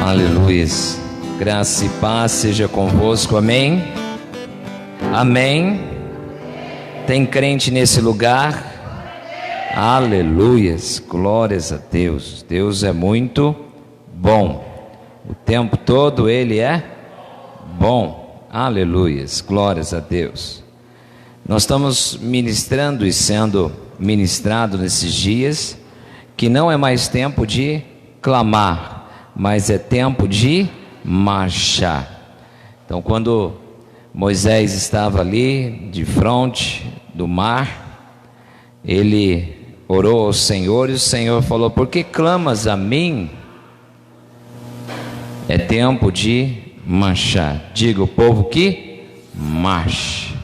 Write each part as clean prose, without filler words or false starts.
Aleluia. Graça e paz seja convosco, amém? Amém? Tem crente nesse lugar? Aleluias, glórias a Deus. Deus é muito bom, o tempo todo Ele é bom. Aleluias, glórias a Deus. Nós estamos ministrando e sendo ministrado nesses dias que não é mais tempo de clamar, mas é tempo de marchar. Então, quando Moisés estava ali de frente do mar, ele orou ao Senhor e o Senhor falou: por que clamas a mim? É tempo de marchar. Diga o povo que marche.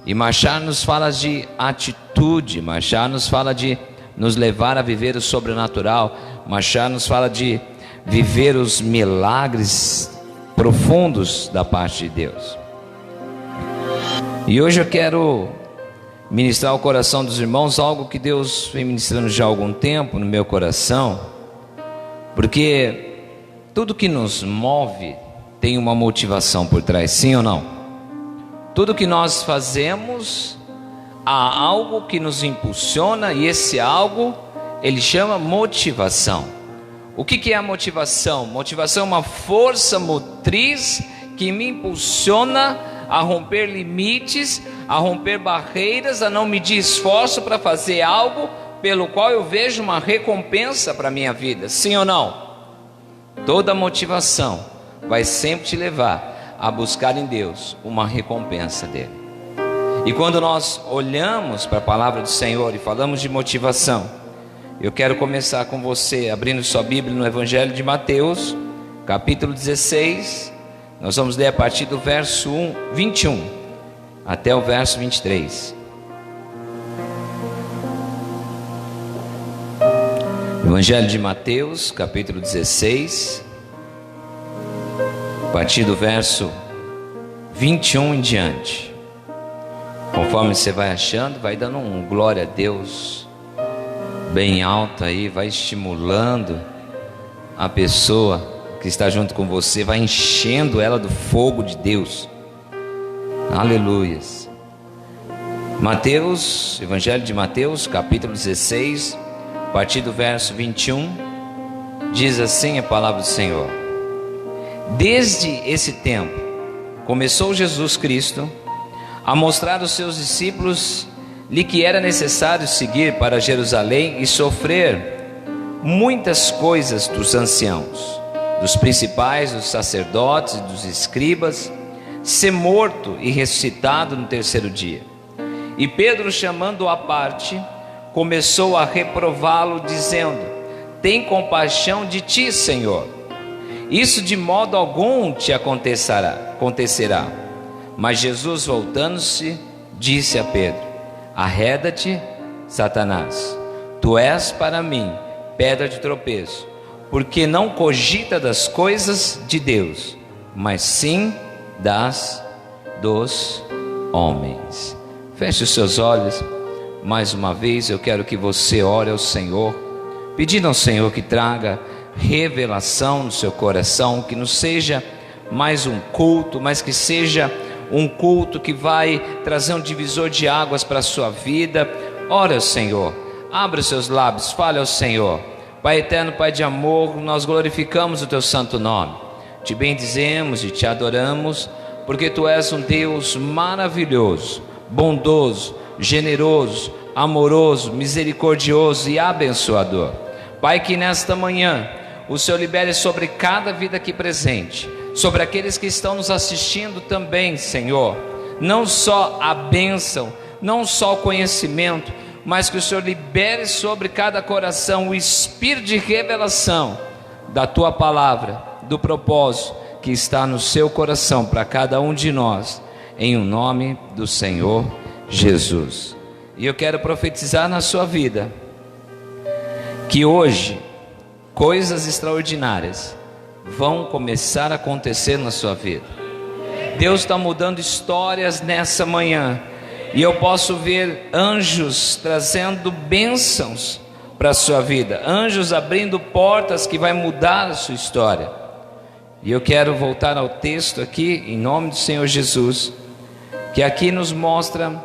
E marchar nos fala de atitude, marchar nos fala de nos levar a viver o sobrenatural, marchar nos fala de viver os milagres profundos da parte de Deus. E hoje eu quero ministrar ao coração dos irmãos algo que Deus vem ministrando já há algum tempo no meu coração, porque tudo que nos move tem uma motivação por trás, sim ou não? Tudo que nós fazemos, há algo que nos impulsiona, e esse algo ele chama motivação. O que é a motivação? Motivação é uma força motriz que me impulsiona a romper limites, a romper barreiras, a não medir esforço para fazer algo pelo qual eu vejo uma recompensa para a minha vida, sim ou não? Toda motivação vai sempre te levar a buscar em Deus uma recompensa dele. E quando nós olhamos para a palavra do Senhor e falamos de motivação, eu quero começar com você abrindo sua Bíblia no Evangelho de Mateus, capítulo 16. Nós vamos ler a partir do verso 21 até o verso 23. Evangelho de Mateus, capítulo 16, a partir do verso 21 em diante. Conforme você vai achando, vai dando um glória a Deus bem alto aí, vai estimulando a pessoa que está junto com você, vai enchendo ela do fogo de Deus. Aleluias. Mateus, Evangelho de Mateus, capítulo 16, a partir do verso 21, diz assim a palavra do Senhor: desde esse tempo começou Jesus Cristo a mostrar aos seus discípulos lhe que era necessário seguir para Jerusalém e sofrer muitas coisas dos anciãos, dos principais, dos sacerdotes e dos escribas, ser morto e ressuscitado no terceiro dia. E Pedro, chamando-o à parte, começou a reprová-lo, dizendo: tem compaixão de ti, Senhor, isso de modo algum te acontecerá. Mas Jesus, voltando-se, disse a Pedro: arreda-te, Satanás, tu és para mim pedra de tropeço, porque não cogita das coisas de Deus, mas sim dos homens. Feche os seus olhos. Mais uma vez eu quero que você ore ao Senhor, pedindo ao Senhor que traga revelação no seu coração, que não seja mais um culto, mas que seja um culto que vai trazer um divisor de águas para a sua vida. Ora ao Senhor, abra os seus lábios, fale ao Senhor. Pai eterno, Pai de amor, nós glorificamos o teu santo nome, te bendizemos e te adoramos, porque tu és um Deus maravilhoso, bondoso, generoso, amoroso, misericordioso e abençoador. Pai, que nesta manhã o Senhor libere sobre cada vida aqui presente, sobre aqueles que estão nos assistindo também, Senhor, não só a bênção, não só o conhecimento, mas que o Senhor libere sobre cada coração o espírito de revelação da tua palavra, do propósito que está no seu coração para cada um de nós, em o nome do Senhor Jesus. E eu quero profetizar na sua vida que hoje coisas extraordinárias vão começar a acontecer na sua vida. Deus está mudando histórias nessa manhã, e eu posso ver anjos trazendo bênçãos para a sua vida, anjos abrindo portas que vai mudar a sua história. E eu quero voltar ao texto aqui, em nome do Senhor Jesus, que aqui nos mostra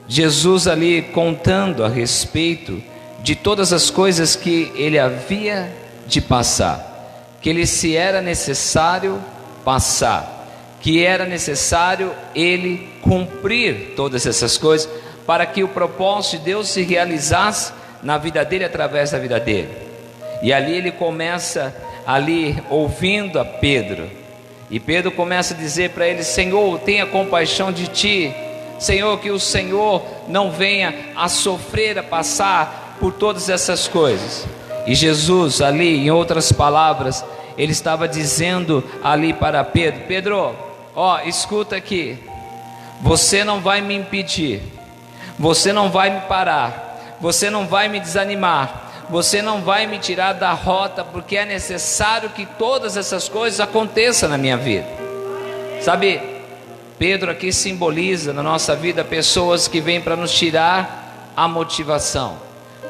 Jesus ali contando a respeito de todas as coisas que ele havia de passar, que ele se era necessário passar, que era necessário ele cumprir todas essas coisas, para que o propósito de Deus se realizasse na vida dele, através da vida dele. E ali ele começa ali ouvindo a Pedro, e Pedro começa a dizer para ele: Senhor, tenha compaixão de ti, Senhor, que o Senhor não venha a sofrer, a passar por todas essas coisas. E Jesus ali, em outras palavras, ele estava dizendo ali para Pedro: Pedro, ó, escuta aqui, você não vai me impedir, você não vai me parar, você não vai me desanimar, você não vai me tirar da rota, porque é necessário que todas essas coisas aconteçam na minha vida. Sabe, Pedro aqui simboliza na nossa vida pessoas que vêm para nos tirar a motivação.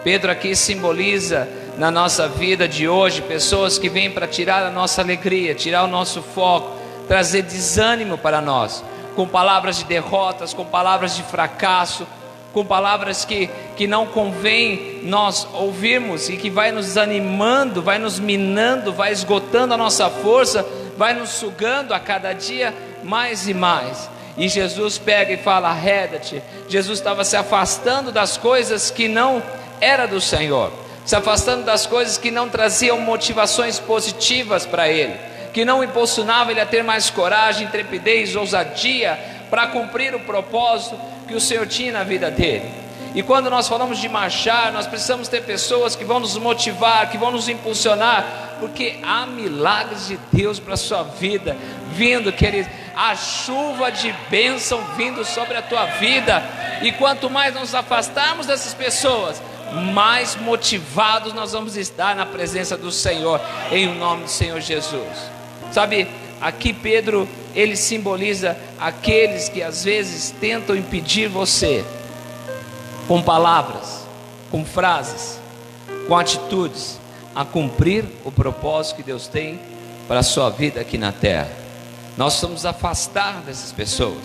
Pedro aqui simboliza na nossa vida de hoje pessoas que vêm para tirar a nossa alegria, tirar o nosso foco, trazer desânimo para nós, com palavras de derrotas, com palavras de fracasso, com palavras que não convém nós ouvirmos, e que vai nos desanimando, vai nos minando, vai esgotando a nossa força, vai nos sugando a cada dia mais e mais. E Jesus pega e fala: arreda-te. Jesus estava se afastando das coisas que não era do Senhor, se afastando das coisas que não traziam motivações positivas para ele, que não impulsionava ele a ter mais coragem, intrepidez, ousadia para cumprir o propósito que o Senhor tinha na vida dele. E quando nós falamos de marchar, nós precisamos ter pessoas que vão nos motivar, que vão nos impulsionar, porque há milagres de Deus para a sua vida vindo, querido. A chuva de bênção vindo sobre a tua vida. E quanto mais nos afastarmos dessas pessoas, mais motivados nós vamos estar na presença do Senhor, em nome do Senhor Jesus. Sabe, aqui Pedro, ele simboliza aqueles que às vezes tentam impedir você, com palavras, com frases, com atitudes, a cumprir o propósito que Deus tem para a sua vida aqui na terra. Nós precisamos afastar dessas pessoas.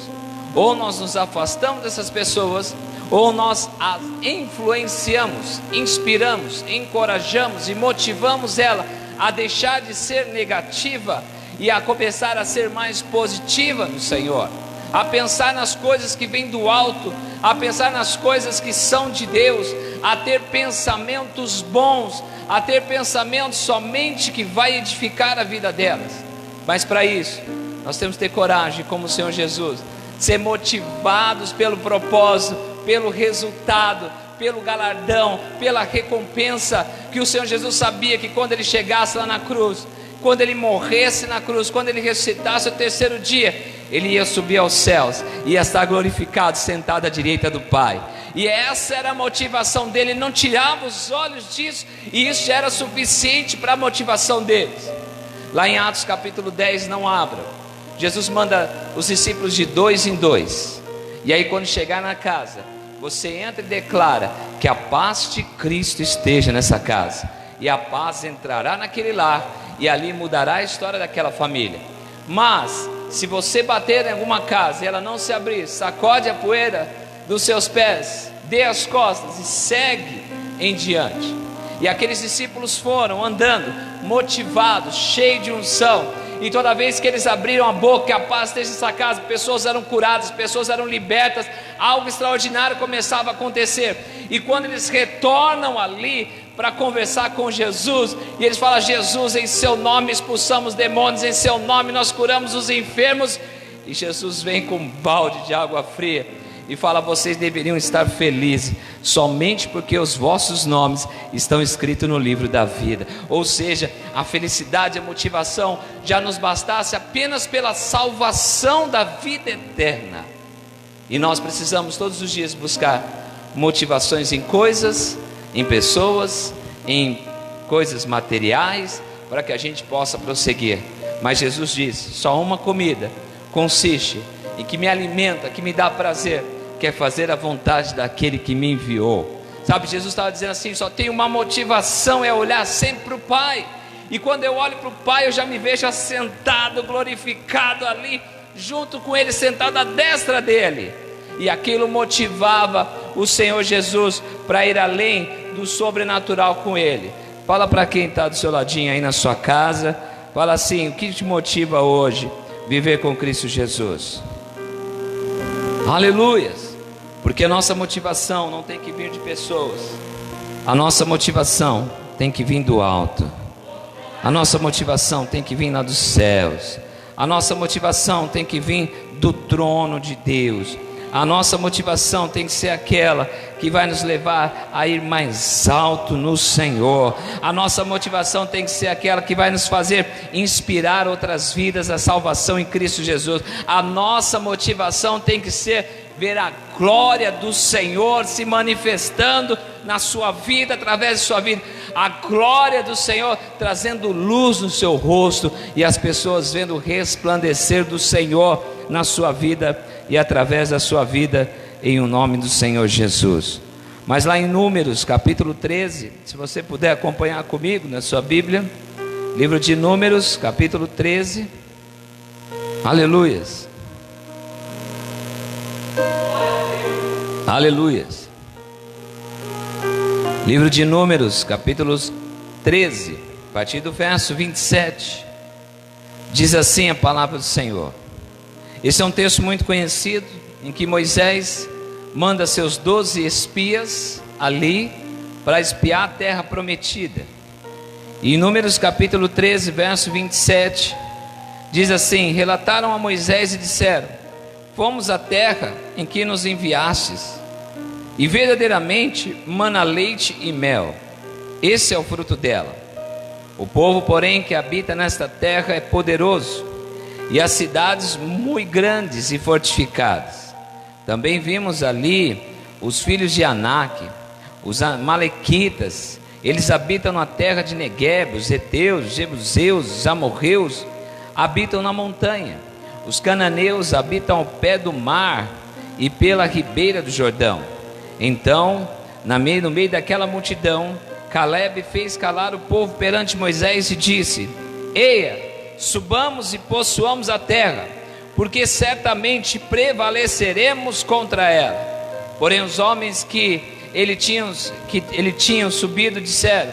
Ou nós nos afastamos dessas pessoas, ou nós as influenciamos, inspiramos, encorajamos e motivamos ela a deixar de ser negativa e a começar a ser mais positiva no Senhor, a pensar nas coisas que vêm do alto, a pensar nas coisas que são de Deus, a ter pensamentos bons, a ter pensamentos somente que vai edificar a vida delas. Mas para isso, nós temos que ter coragem, como o Senhor Jesus, ser motivados pelo propósito, pelo resultado, pelo galardão, pela recompensa, que o Senhor Jesus sabia que quando ele chegasse lá na cruz, quando ele morresse na cruz, quando ele ressuscitasse o terceiro dia, ele ia subir aos céus, ia estar glorificado, sentado à direita do Pai. E essa era a motivação dele, ele não tirava os olhos disso, e isso era suficiente para a motivação deles. Lá em Atos capítulo 10, não abra, Jesus manda os discípulos de 2 em 2, e aí quando chegar na casa, você entra e declara que a paz de Cristo esteja nessa casa, e a paz entrará naquele lar, e ali mudará a história daquela família. Mas se você bater em alguma casa e ela não se abrir, sacode a poeira dos seus pés, dê as costas e segue em diante. E aqueles discípulos foram andando, motivados, cheios de unção, e toda vez que eles abriram a boca, a paz esteja nessa casa, pessoas eram curadas, pessoas eram libertas, algo extraordinário começava a acontecer. E quando eles retornam ali para conversar com Jesus, e eles falam: Jesus, em seu nome expulsamos demônios, em seu nome nós curamos os enfermos, e Jesus vem com um balde de água fria e fala: vocês deveriam estar felizes, somente porque os vossos nomes estão escritos no livro da vida. Ou seja, a felicidade, a motivação já nos bastasse apenas pela salvação da vida eterna. E nós precisamos todos os dias buscar motivações em coisas, em pessoas, em coisas materiais, para que a gente possa prosseguir. Mas Jesus disse: só uma comida consiste em que me alimenta, que me dá prazer, que é fazer a vontade daquele que me enviou. Sabe, Jesus estava dizendo assim: só tem uma motivação, é olhar sempre para o Pai. E quando eu olho para o Pai, eu já me vejo assentado, glorificado ali, junto com Ele, sentado à destra dEle. E aquilo motivava o Senhor Jesus para ir além do sobrenatural com Ele. Fala para quem está do seu ladinho aí na sua casa, fala assim: o que te motiva hoje viver com Cristo Jesus? Aleluias! Porque a nossa motivação não tem que vir de pessoas, a nossa motivação tem que vir do alto, a nossa motivação tem que vir lá dos céus, a nossa motivação tem que vir do trono de Deus. A nossa motivação tem que ser aquela que vai nos levar a ir mais alto no Senhor. A nossa motivação tem que ser aquela que vai nos fazer inspirar outras vidas à salvação em Cristo Jesus. A nossa motivação tem que ser ver a glória do Senhor se manifestando na sua vida, através de sua vida. A glória do Senhor trazendo luz no seu rosto e as pessoas vendo o resplandecer do Senhor na sua vida e através da sua vida, em o nome do Senhor Jesus. Mas lá em Números capítulo 13, se você puder acompanhar comigo na sua Bíblia, livro de Números capítulo 13, aleluias, aleluias. Livro de Números capítulo 13, a partir do verso 27, diz assim a palavra do Senhor. Esse é um texto muito conhecido, em que Moisés manda seus 12 espias ali para espiar a terra prometida. E em Números capítulo 13, verso 27, diz assim: relataram a Moisés e disseram: fomos à terra em que nos enviastes, e verdadeiramente mana leite e mel, esse é o fruto dela. O povo, porém, que habita nesta terra é poderoso, e as cidades muito grandes e fortificadas. Também vimos ali os filhos de Anak, os amalequitas. Eles habitam na terra de Negueb. Os heteus, os jebuseus, os amorreus habitam na montanha. Os cananeus habitam ao pé do mar e pela ribeira do Jordão. Então, no meio daquela multidão, Caleb fez calar o povo perante Moisés e disse: eia, subamos e possuamos a terra, porque certamente prevaleceremos contra ela. Porém os homens que ele tinha subido disseram: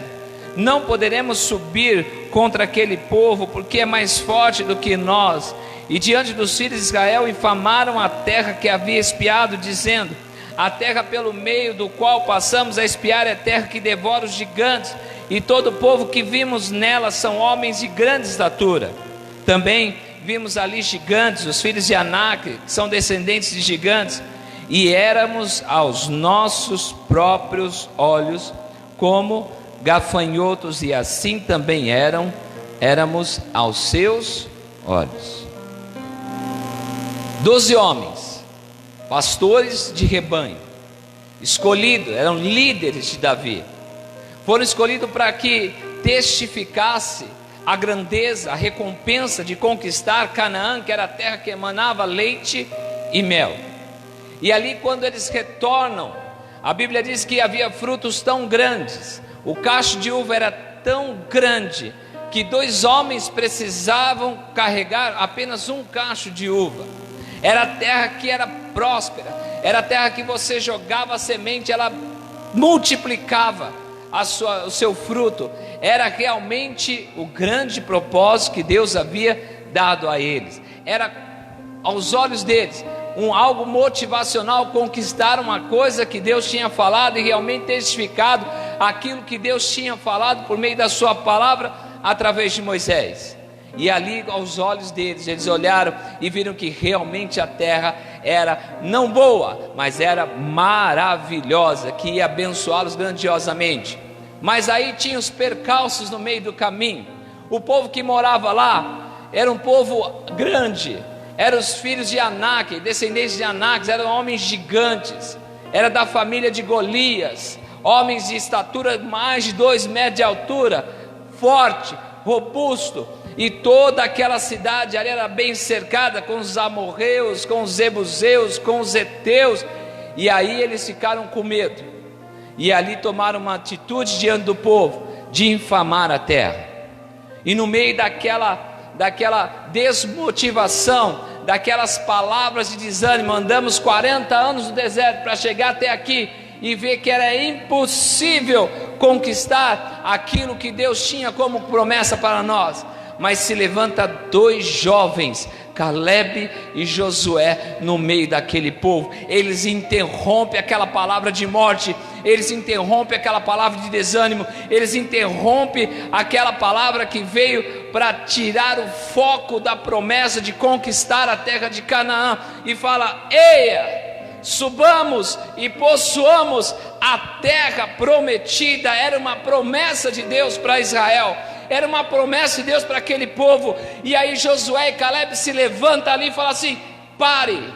não poderemos subir contra aquele povo, porque é mais forte do que nós. E diante dos filhos de Israel infamaram a terra que havia espiado, dizendo: a terra pelo meio do qual passamos a espiar é terra que devora os gigantes, e todo o povo que vimos nela são homens de grande estatura. Também vimos ali gigantes, os filhos de Anak, que são descendentes de gigantes, e éramos aos nossos próprios olhos como gafanhotos, e assim também éramos aos seus olhos. 12 homens, pastores de rebanho, escolhidos, eram líderes de Davi, foram escolhidos para que testificasse a grandeza, a recompensa de conquistar Canaã, que era a terra que emanava leite e mel. E ali, quando eles retornam, a Bíblia diz que havia frutos tão grandes, o cacho de uva era tão grande, que 2 homens precisavam carregar apenas um cacho de uva. Era a terra que era próspera, era a terra que você jogava a semente, ela multiplicava o seu fruto. Era realmente o grande propósito que Deus havia dado a eles. Era, aos olhos deles, algo motivacional, conquistar uma coisa que Deus tinha falado e realmente testificado aquilo que Deus tinha falado por meio da sua palavra através de Moisés. E ali, aos olhos deles, eles olharam e viram que realmente a terra era não boa, mas era maravilhosa, que ia abençoá-los grandiosamente. Mas aí tinha os percalços no meio do caminho. O povo que morava lá era um povo grande, eram os filhos de Anak, descendentes de Anak, eram homens gigantes, era da família de Golias, homens de estatura mais de 2 metros de altura, forte, robusto. E toda aquela cidade ali era bem cercada com os amorreus, com os jebuseus, com os heteus. E aí eles ficaram com medo, e ali tomaram uma atitude diante do povo, de infamar a terra. e no meio daquela desmotivação, daquelas palavras de desânimo, andamos 40 anos no deserto para chegar até aqui e ver que era impossível conquistar aquilo que Deus tinha como promessa para nós. Mas se levanta dois jovens, Caleb e Josué, no meio daquele povo. Eles interrompem aquela palavra de morte, eles interrompem aquela palavra de desânimo, eles interrompem aquela palavra que veio para tirar o foco da promessa de conquistar a terra de Canaã, e fala: eia, subamos e possuamos a terra prometida. Era uma promessa de Deus para Israel, era uma promessa de Deus para aquele povo. E aí Josué e Caleb se levantam ali e falam assim: pare,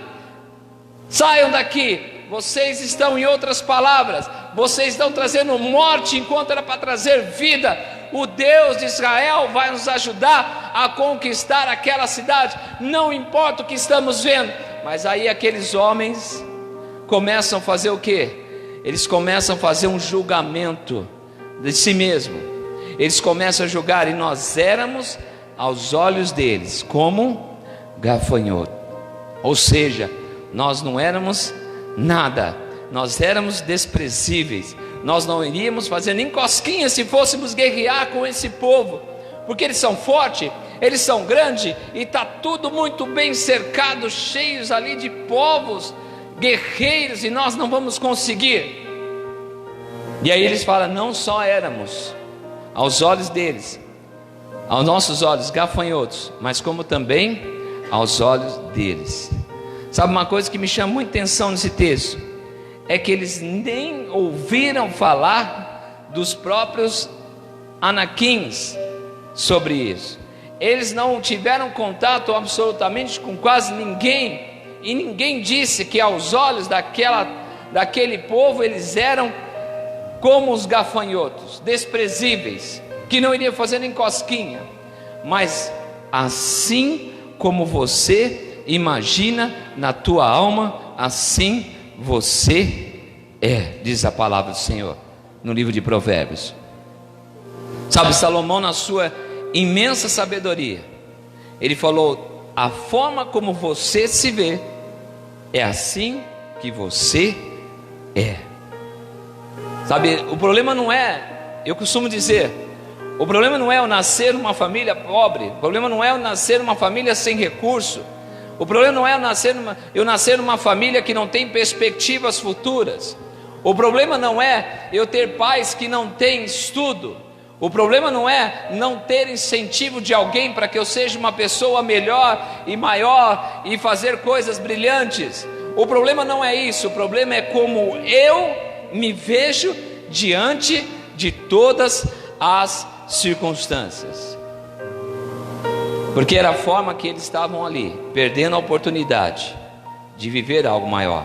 saiam daqui. Vocês estão, em outras palavras, vocês estão trazendo morte enquanto era para trazer vida. O Deus de Israel vai nos ajudar a conquistar aquela cidade, não importa o que estamos vendo. Mas aí aqueles homens começam a fazer o quê? Eles começam a fazer um julgamento de si mesmo. Eles começam a julgar, e nós éramos aos olhos deles como gafanhoto. Ou seja, nós não éramos nada, nós éramos desprezíveis, nós não iríamos fazer nem cosquinha se fôssemos guerrear com esse povo, porque eles são fortes, eles são grandes, e está tudo muito bem cercado, cheios ali de povos guerreiros, e nós não vamos conseguir. E aí eles falam: não só éramos aos olhos deles, aos nossos olhos, gafanhotos, mas como também aos olhos deles. Sabe uma coisa que me chama muita atenção nesse texto? É que eles nem ouviram falar dos próprios anaquins sobre isso. Eles não tiveram contato absolutamente com quase ninguém, e ninguém disse que aos olhos daquele povo eles eram como os gafanhotos, desprezíveis, que não iriam fazer nem cosquinha. Mas assim como você imagina na tua alma, assim você é, diz a palavra do Senhor no livro de Provérbios. Sabe, Salomão, na sua imensa sabedoria, ele falou: a forma como você se vê é assim que você é. Sabe, o problema não é, eu costumo dizer, o problema não é eu nascer numa família pobre, o problema não é eu nascer numa família sem recurso, o problema não é eu nascer numa família que não tem perspectivas futuras, o problema não é eu ter pais que não têm estudo, o problema não é não ter incentivo de alguém para que eu seja uma pessoa melhor e maior e fazer coisas brilhantes. O problema não é isso, o problema é como eu me vejo diante de todas as circunstâncias. Porque era a forma que eles estavam ali, perdendo a oportunidade de viver algo maior.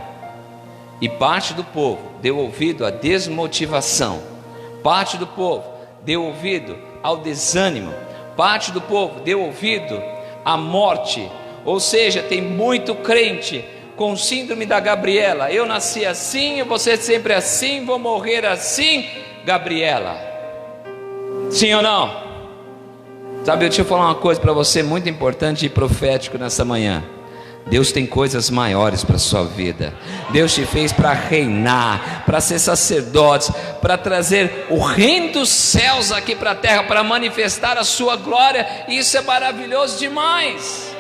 E parte do povo deu ouvido à desmotivação, parte do povo deu ouvido ao desânimo, parte do povo deu ouvido à morte. Ou seja, tem muito crente com síndrome da Gabriela: eu nasci assim, eu vou ser sempre assim, vou morrer assim, Gabriela. Sim ou não? Sabe, deixa eu falar uma coisa para você muito importante e profético nessa manhã. Deus tem coisas maiores para a sua vida. Deus te fez para reinar, para ser sacerdote, para trazer o reino dos céus aqui para a terra, para manifestar a sua glória. E isso é maravilhoso demais.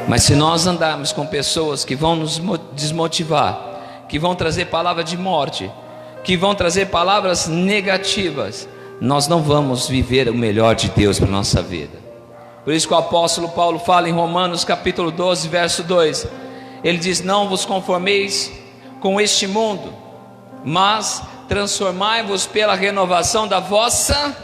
Mas se nós andarmos com pessoas que vão nos desmotivar, que vão trazer palavra de morte, que vão trazer palavras negativas, nós não vamos viver o melhor de Deus para a nossa vida. Por isso que o apóstolo Paulo fala em Romanos capítulo 12, verso 2, ele diz: não vos conformeis com este mundo, mas transformai-vos pela renovação da vossa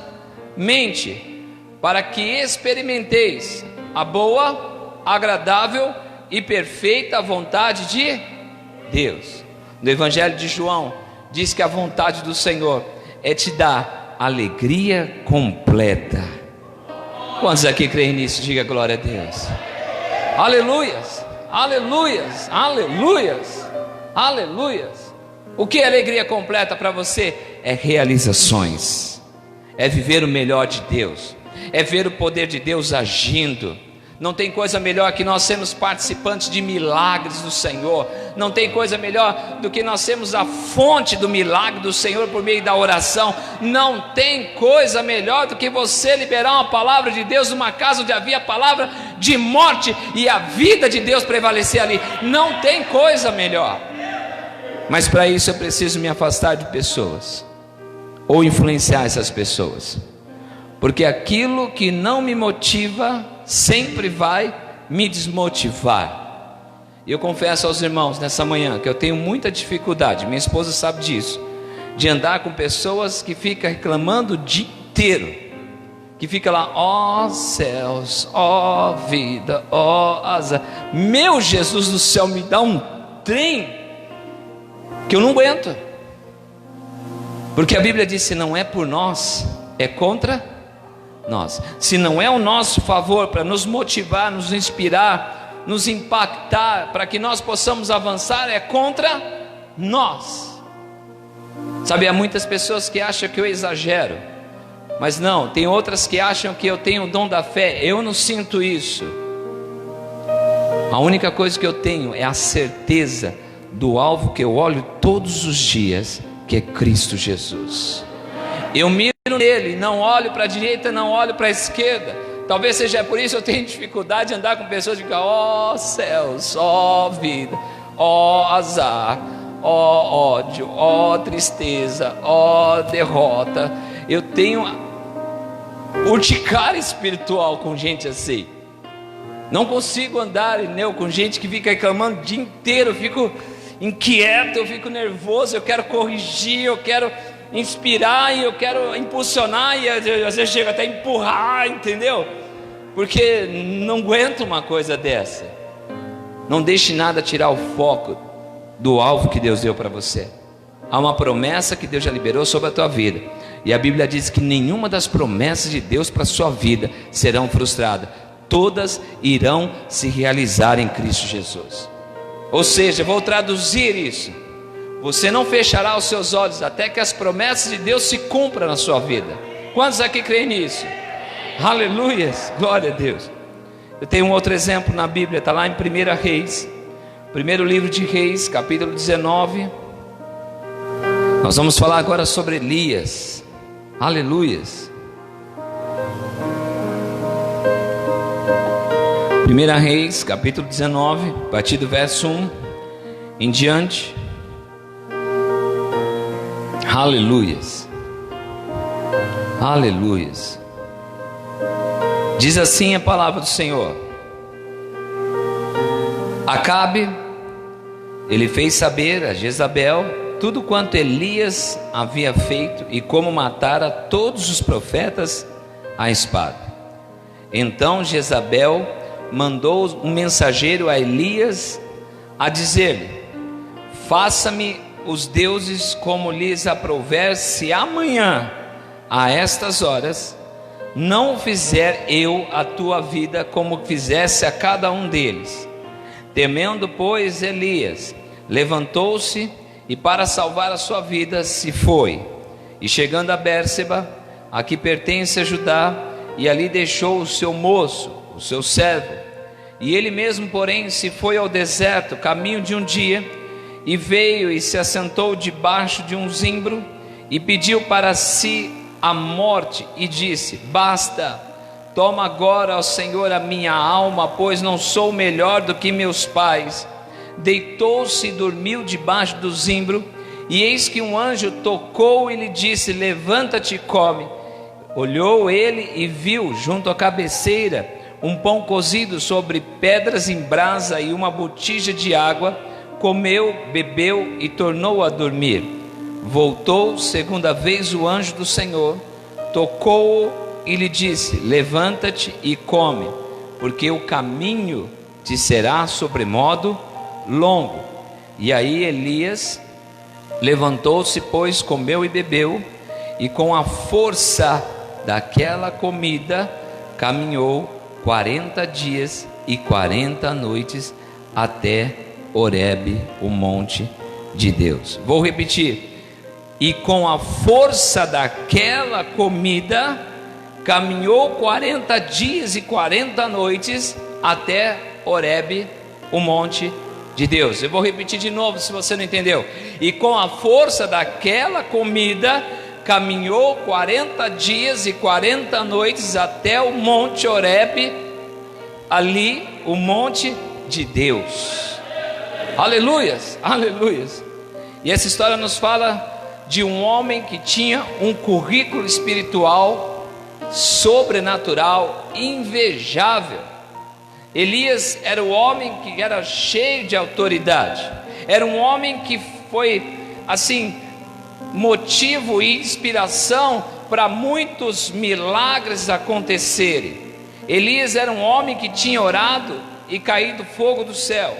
mente, para que experimenteis a boa, agradável e perfeita vontade de Deus. No Evangelho de João diz que a vontade do Senhor é te dar alegria completa. Quantos aqui creem nisso? Diga glória a Deus. Aleluias, aleluias, aleluias, aleluias. O que é alegria completa para você? É realizações, é viver o melhor de Deus, é ver o poder de Deus agindo. Não tem coisa melhor que nós sermos participantes de milagres do Senhor. Não tem coisa melhor do que nós sermos a fonte do milagre do Senhor por meio da oração. Não tem coisa melhor do que você liberar uma palavra de Deus numa casa onde havia palavra de morte e a vida de Deus prevalecer ali. Não tem coisa melhor. Mas para isso eu preciso me afastar de pessoas, ou influenciar essas pessoas, porque aquilo que não me motiva sempre vai me desmotivar. Eu confesso aos irmãos nessa manhã que eu tenho muita dificuldade, minha esposa sabe disso, de andar com pessoas que ficam reclamando o dia inteiro, que fica lá, ó céus, ó vida, ó azar. Meu Jesus do céu, me dá um trem que eu não aguento, porque a Bíblia diz: se não é por nós, é contra nós. Se não é o nosso favor para nos motivar, nos inspirar, nos impactar, para que nós possamos avançar, é contra nós. Sabe, há muitas pessoas que acham que eu exagero, mas não, tem outras que acham que eu tenho o dom da fé. Eu não sinto isso. A única coisa que eu tenho é a certeza do alvo que eu olho todos os dias, que é Cristo Jesus. Eu miro nele, não olho para a direita, não olho para a esquerda. Talvez seja por isso que eu tenho dificuldade de andar com pessoas que ficam, ó céus, ó vida, ó azar, ó ódio, ó tristeza, ó derrota. Eu tenho urticária espiritual com gente assim. Não consigo andar com gente que fica reclamando o dia inteiro. Eu fico inquieto, eu fico nervoso, eu quero corrigir, eu quero inspirar, e eu quero impulsionar, e às vezes chego até a empurrar, entendeu? Porque não aguento uma coisa dessa. Não deixe nada tirar o foco do alvo que Deus deu para você. Há uma promessa que Deus já liberou sobre a tua vida, e a Bíblia diz que nenhuma das promessas de Deus para a sua vida serão frustradas. Todas irão se realizar em Cristo Jesus. Ou seja, vou traduzir isso: você não fechará os seus olhos até que as promessas de Deus se cumpram na sua vida. Quantos aqui creem nisso? Aleluias, glória a Deus. Eu tenho um outro exemplo na Bíblia, está lá em 1 Reis, primeiro livro de Reis, capítulo 19. Nós vamos falar agora sobre Elias. Aleluias. 1 Reis, capítulo 19, a partir do verso 1 em diante. Aleluias. Aleluias. Diz assim a palavra do Senhor: Acabe, ele fez saber a Jezabel tudo quanto Elias havia feito e como matara todos os profetas à espada. Então Jezabel mandou um mensageiro a Elias a dizer-lhe: faça-me os deuses como lhes aprouver, se amanhã a estas horas não fizer eu a tua vida como fizesse a cada um deles. Temendo, pois, Elias levantou-se e, para salvar a sua vida, se foi, e chegando a Bérseba, a que pertence a Judá, e ali deixou o seu moço, o seu servo. E ele mesmo, porém, se foi ao deserto, caminho de um dia, e veio e se assentou debaixo de um zimbro, e pediu para si a morte, e disse: basta, toma agora, ó Senhor, a minha alma, pois não sou melhor do que meus pais. Deitou-se e dormiu debaixo do zimbro, e eis que um anjo tocou e lhe disse: levanta-te e come. Olhou ele e viu junto à cabeceira um pão cozido sobre pedras em brasa e uma botija de água. Comeu, bebeu e tornou a dormir. Voltou segunda vez o anjo do Senhor, tocou-o e lhe disse: levanta-te e come, porque o caminho te será sobremodo longo. E aí Elias levantou-se, pois comeu e bebeu, e com a força daquela comida caminhou 40 dias e 40 noites até Horebe, o monte de Deus. Vou repetir: E com a força daquela comida, caminhou 40 dias e 40 noites até Horebe, o monte de Deus. Eu vou repetir de novo se você não entendeu. E com a força daquela comida, caminhou 40 dias e 40 noites até o monte Horebe, ali o monte de Deus. Aleluias, aleluias. E essa história nos fala de um homem que tinha um currículo espiritual sobrenatural, invejável. Elias era o homem que era cheio de autoridade, era um homem que foi assim motivo e inspiração para muitos milagres acontecerem. Elias era um homem que tinha orado e caído fogo do céu.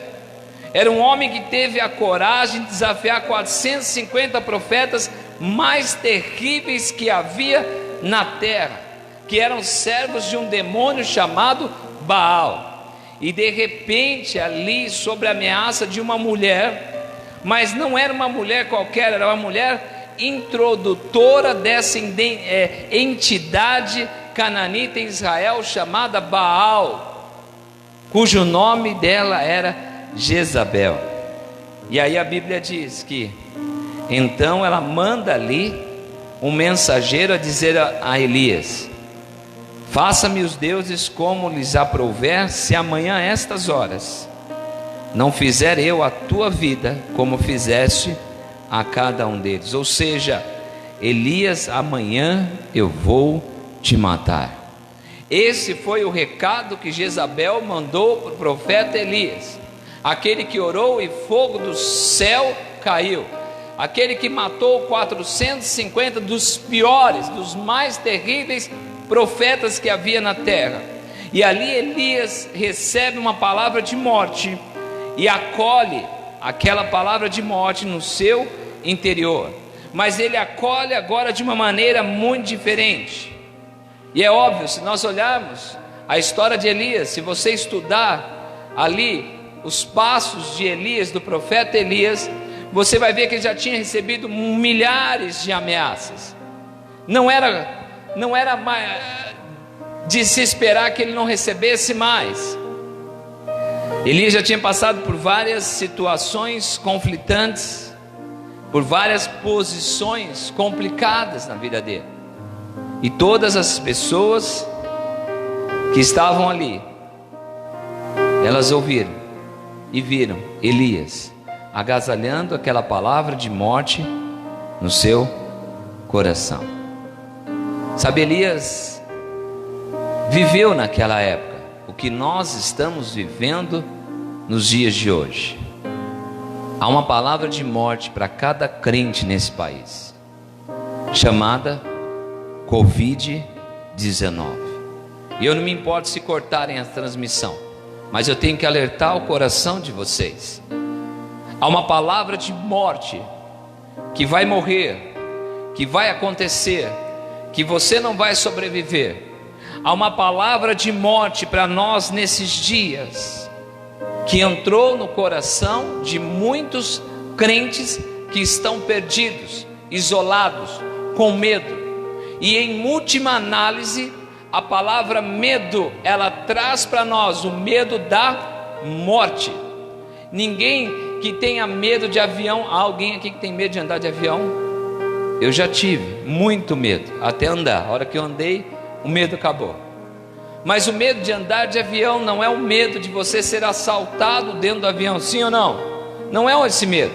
Era um homem que teve a coragem de desafiar 450 profetas mais terríveis que havia na terra, que eram servos de um demônio chamado Baal. E de repente ali, sobre a ameaça de uma mulher, mas não era uma mulher qualquer, era uma mulher introdutora dessa entidade cananita em Israel chamada Baal, cujo nome dela era Jezabel. E aí a Bíblia diz que então ela manda ali um mensageiro a dizer a Elias: faça-me os deuses como lhes aprouver, se amanhã a estas horas não fizer eu a tua vida como fizeste a cada um deles. Ou seja, Elias, amanhã eu vou te matar. Esse foi o recado que Jezabel mandou para o profeta Elias, aquele que orou e fogo do céu caiu, aquele que matou 450 dos piores, dos mais terríveis profetas que havia na terra. E ali Elias recebe uma palavra de morte e acolhe aquela palavra de morte no seu interior, mas ele acolhe agora de uma maneira muito diferente. E é óbvio, se nós olharmos a história de Elias, se você estudar ali os passos de Elias, do profeta Elias, você vai ver que ele já tinha recebido milhares de ameaças. Não era de se esperar que ele não recebesse mais. Elias já tinha passado por várias situações conflitantes, por várias posições complicadas na vida dele. E todas as pessoas que estavam ali, elas ouviram e viram Elias agasalhando aquela palavra de morte no seu coração. Sabe, Elias viveu naquela época o que nós estamos vivendo nos dias de hoje. Há uma palavra de morte para cada crente nesse país, chamada Covid-19. E eu não me importo se cortarem a transmissão, mas eu tenho que alertar o coração de vocês. Há uma palavra de morte que vai morrer, que vai acontecer, que você não vai sobreviver. Há uma palavra de morte para nós nesses dias, que entrou no coração de muitos crentes que estão perdidos, isolados, com medo. E em última análise, a palavra medo, ela traz para nós o medo da morte. Ninguém que tenha medo de avião. Há alguém aqui que tem medo de andar de avião? Eu já tive muito medo, até andar. A hora que eu andei, o medo acabou. Mas o medo de andar de avião não é o medo de você ser assaltado dentro do avião, sim ou não? Não é esse medo.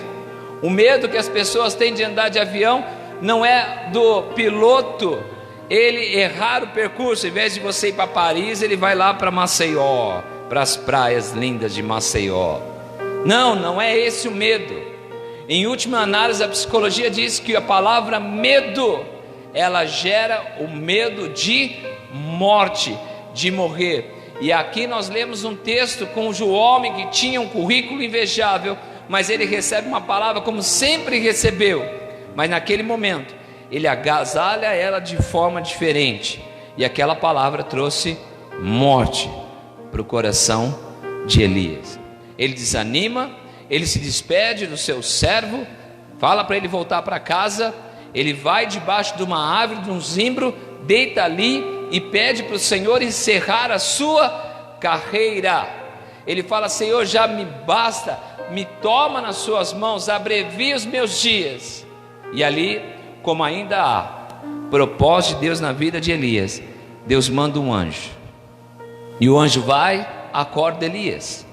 O medo que as pessoas têm de andar de avião não é do piloto ele errar o percurso. Em vez de você ir para Paris, ele vai lá para Maceió, para as praias lindas de Maceió. Não é esse o medo. Em última análise, a psicologia diz que a palavra medo, ela gera o medo de morte, de morrer. E aqui nós lemos um texto cujo homem que tinha um currículo invejável, mas ele recebe uma palavra como sempre recebeu, mas naquele momento ele agasalha ela de forma diferente, e aquela palavra trouxe morte para o coração de Elias. Ele desanima, ele se despede do seu servo, fala para ele voltar para casa, ele vai debaixo de uma árvore, de um zimbro, deita ali e pede para o Senhor encerrar a sua carreira. Ele fala: Senhor, já me basta, me toma nas suas mãos, abrevia os meus dias. E ali, como ainda há propósito de Deus na vida de Elias, Deus manda um anjo, e o anjo vai, acorda Elias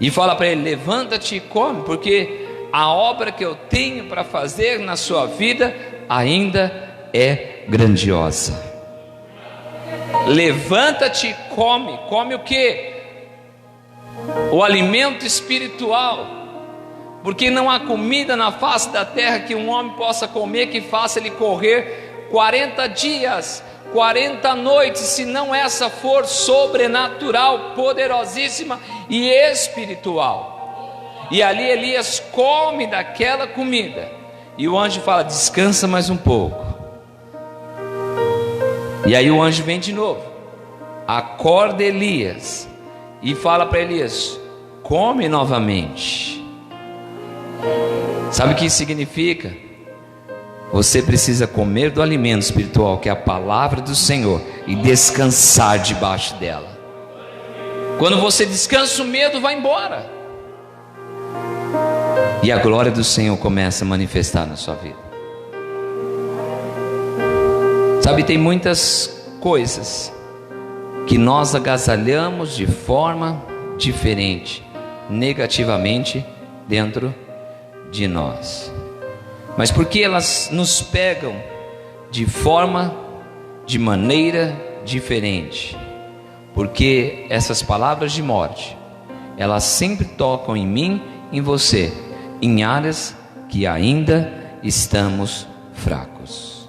e fala para ele: levanta-te e come, porque a obra que eu tenho para fazer na sua vida ainda é grandiosa. Levanta-te e come. Come o que? O alimento espiritual, porque não há comida na face da terra que um homem possa comer que faça ele correr 40 dias, 40 noites, se não essa for sobrenatural, poderosíssima e espiritual. E ali Elias come daquela comida, e o anjo fala: descansa mais um pouco. E aí o anjo vem de novo, acorda Elias e fala para Elias: come novamente. Sabe o que isso significa? Você precisa comer do alimento espiritual, que é a palavra do Senhor, e descansar debaixo dela. Quando você descansa, o medo vai embora, e a glória do Senhor começa a manifestar na sua vida. Sabe, tem muitas coisas que nós agasalhamos de forma diferente, negativamente dentro de nós. Mas por que elas nos pegam de maneira diferente? Porque essas palavras de morte, elas sempre tocam em mim, em você, em áreas que ainda estamos fracos.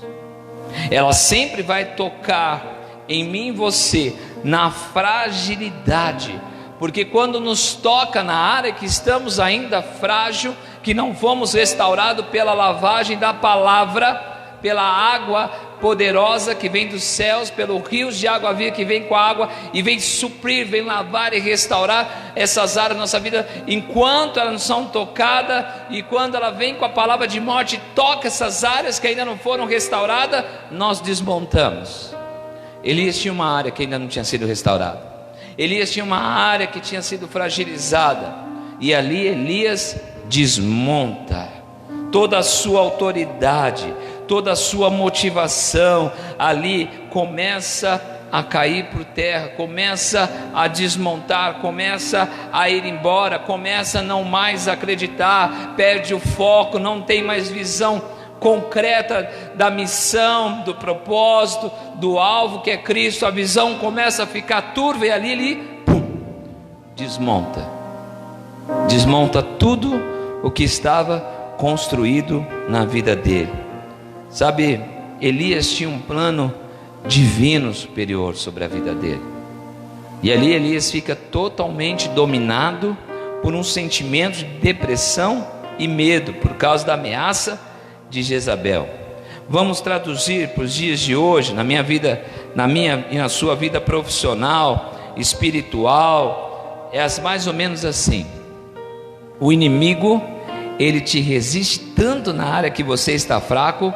Ela sempre vai tocar em mim e você na fragilidade, porque quando nos toca na área que estamos ainda frágil, que não fomos restaurados pela lavagem da palavra, pela água poderosa que vem dos céus, pelo rios de água viva que vem com a água e vem suprir, vem lavar e restaurar essas áreas da nossa vida, enquanto elas não são tocadas, e quando ela vem com a palavra de morte, toca essas áreas que ainda não foram restauradas, nós desmontamos. Elias tinha uma área que ainda não tinha sido restaurada, Elias tinha uma área que tinha sido fragilizada, e ali Elias desmonta toda a sua autoridade, toda a sua motivação, ali começa a cair por terra, começa a desmontar, começa a ir embora, começa a não mais acreditar, perde o foco, não tem mais visão concreta da missão, do propósito, do alvo que é Cristo. A visão começa a ficar turva, e ali pum, desmonta tudo o que estava construído na vida dele. Sabe, Elias tinha um plano divino superior sobre a vida dele, e ali Elias fica totalmente dominado por um sentimento de depressão e medo por causa da ameaça de Jezabel. Vamos traduzir para os dias de hoje, na minha vida, na minha e na sua vida profissional, espiritual, é mais ou menos assim: o inimigo, ele te resiste tanto na área que você está fraco,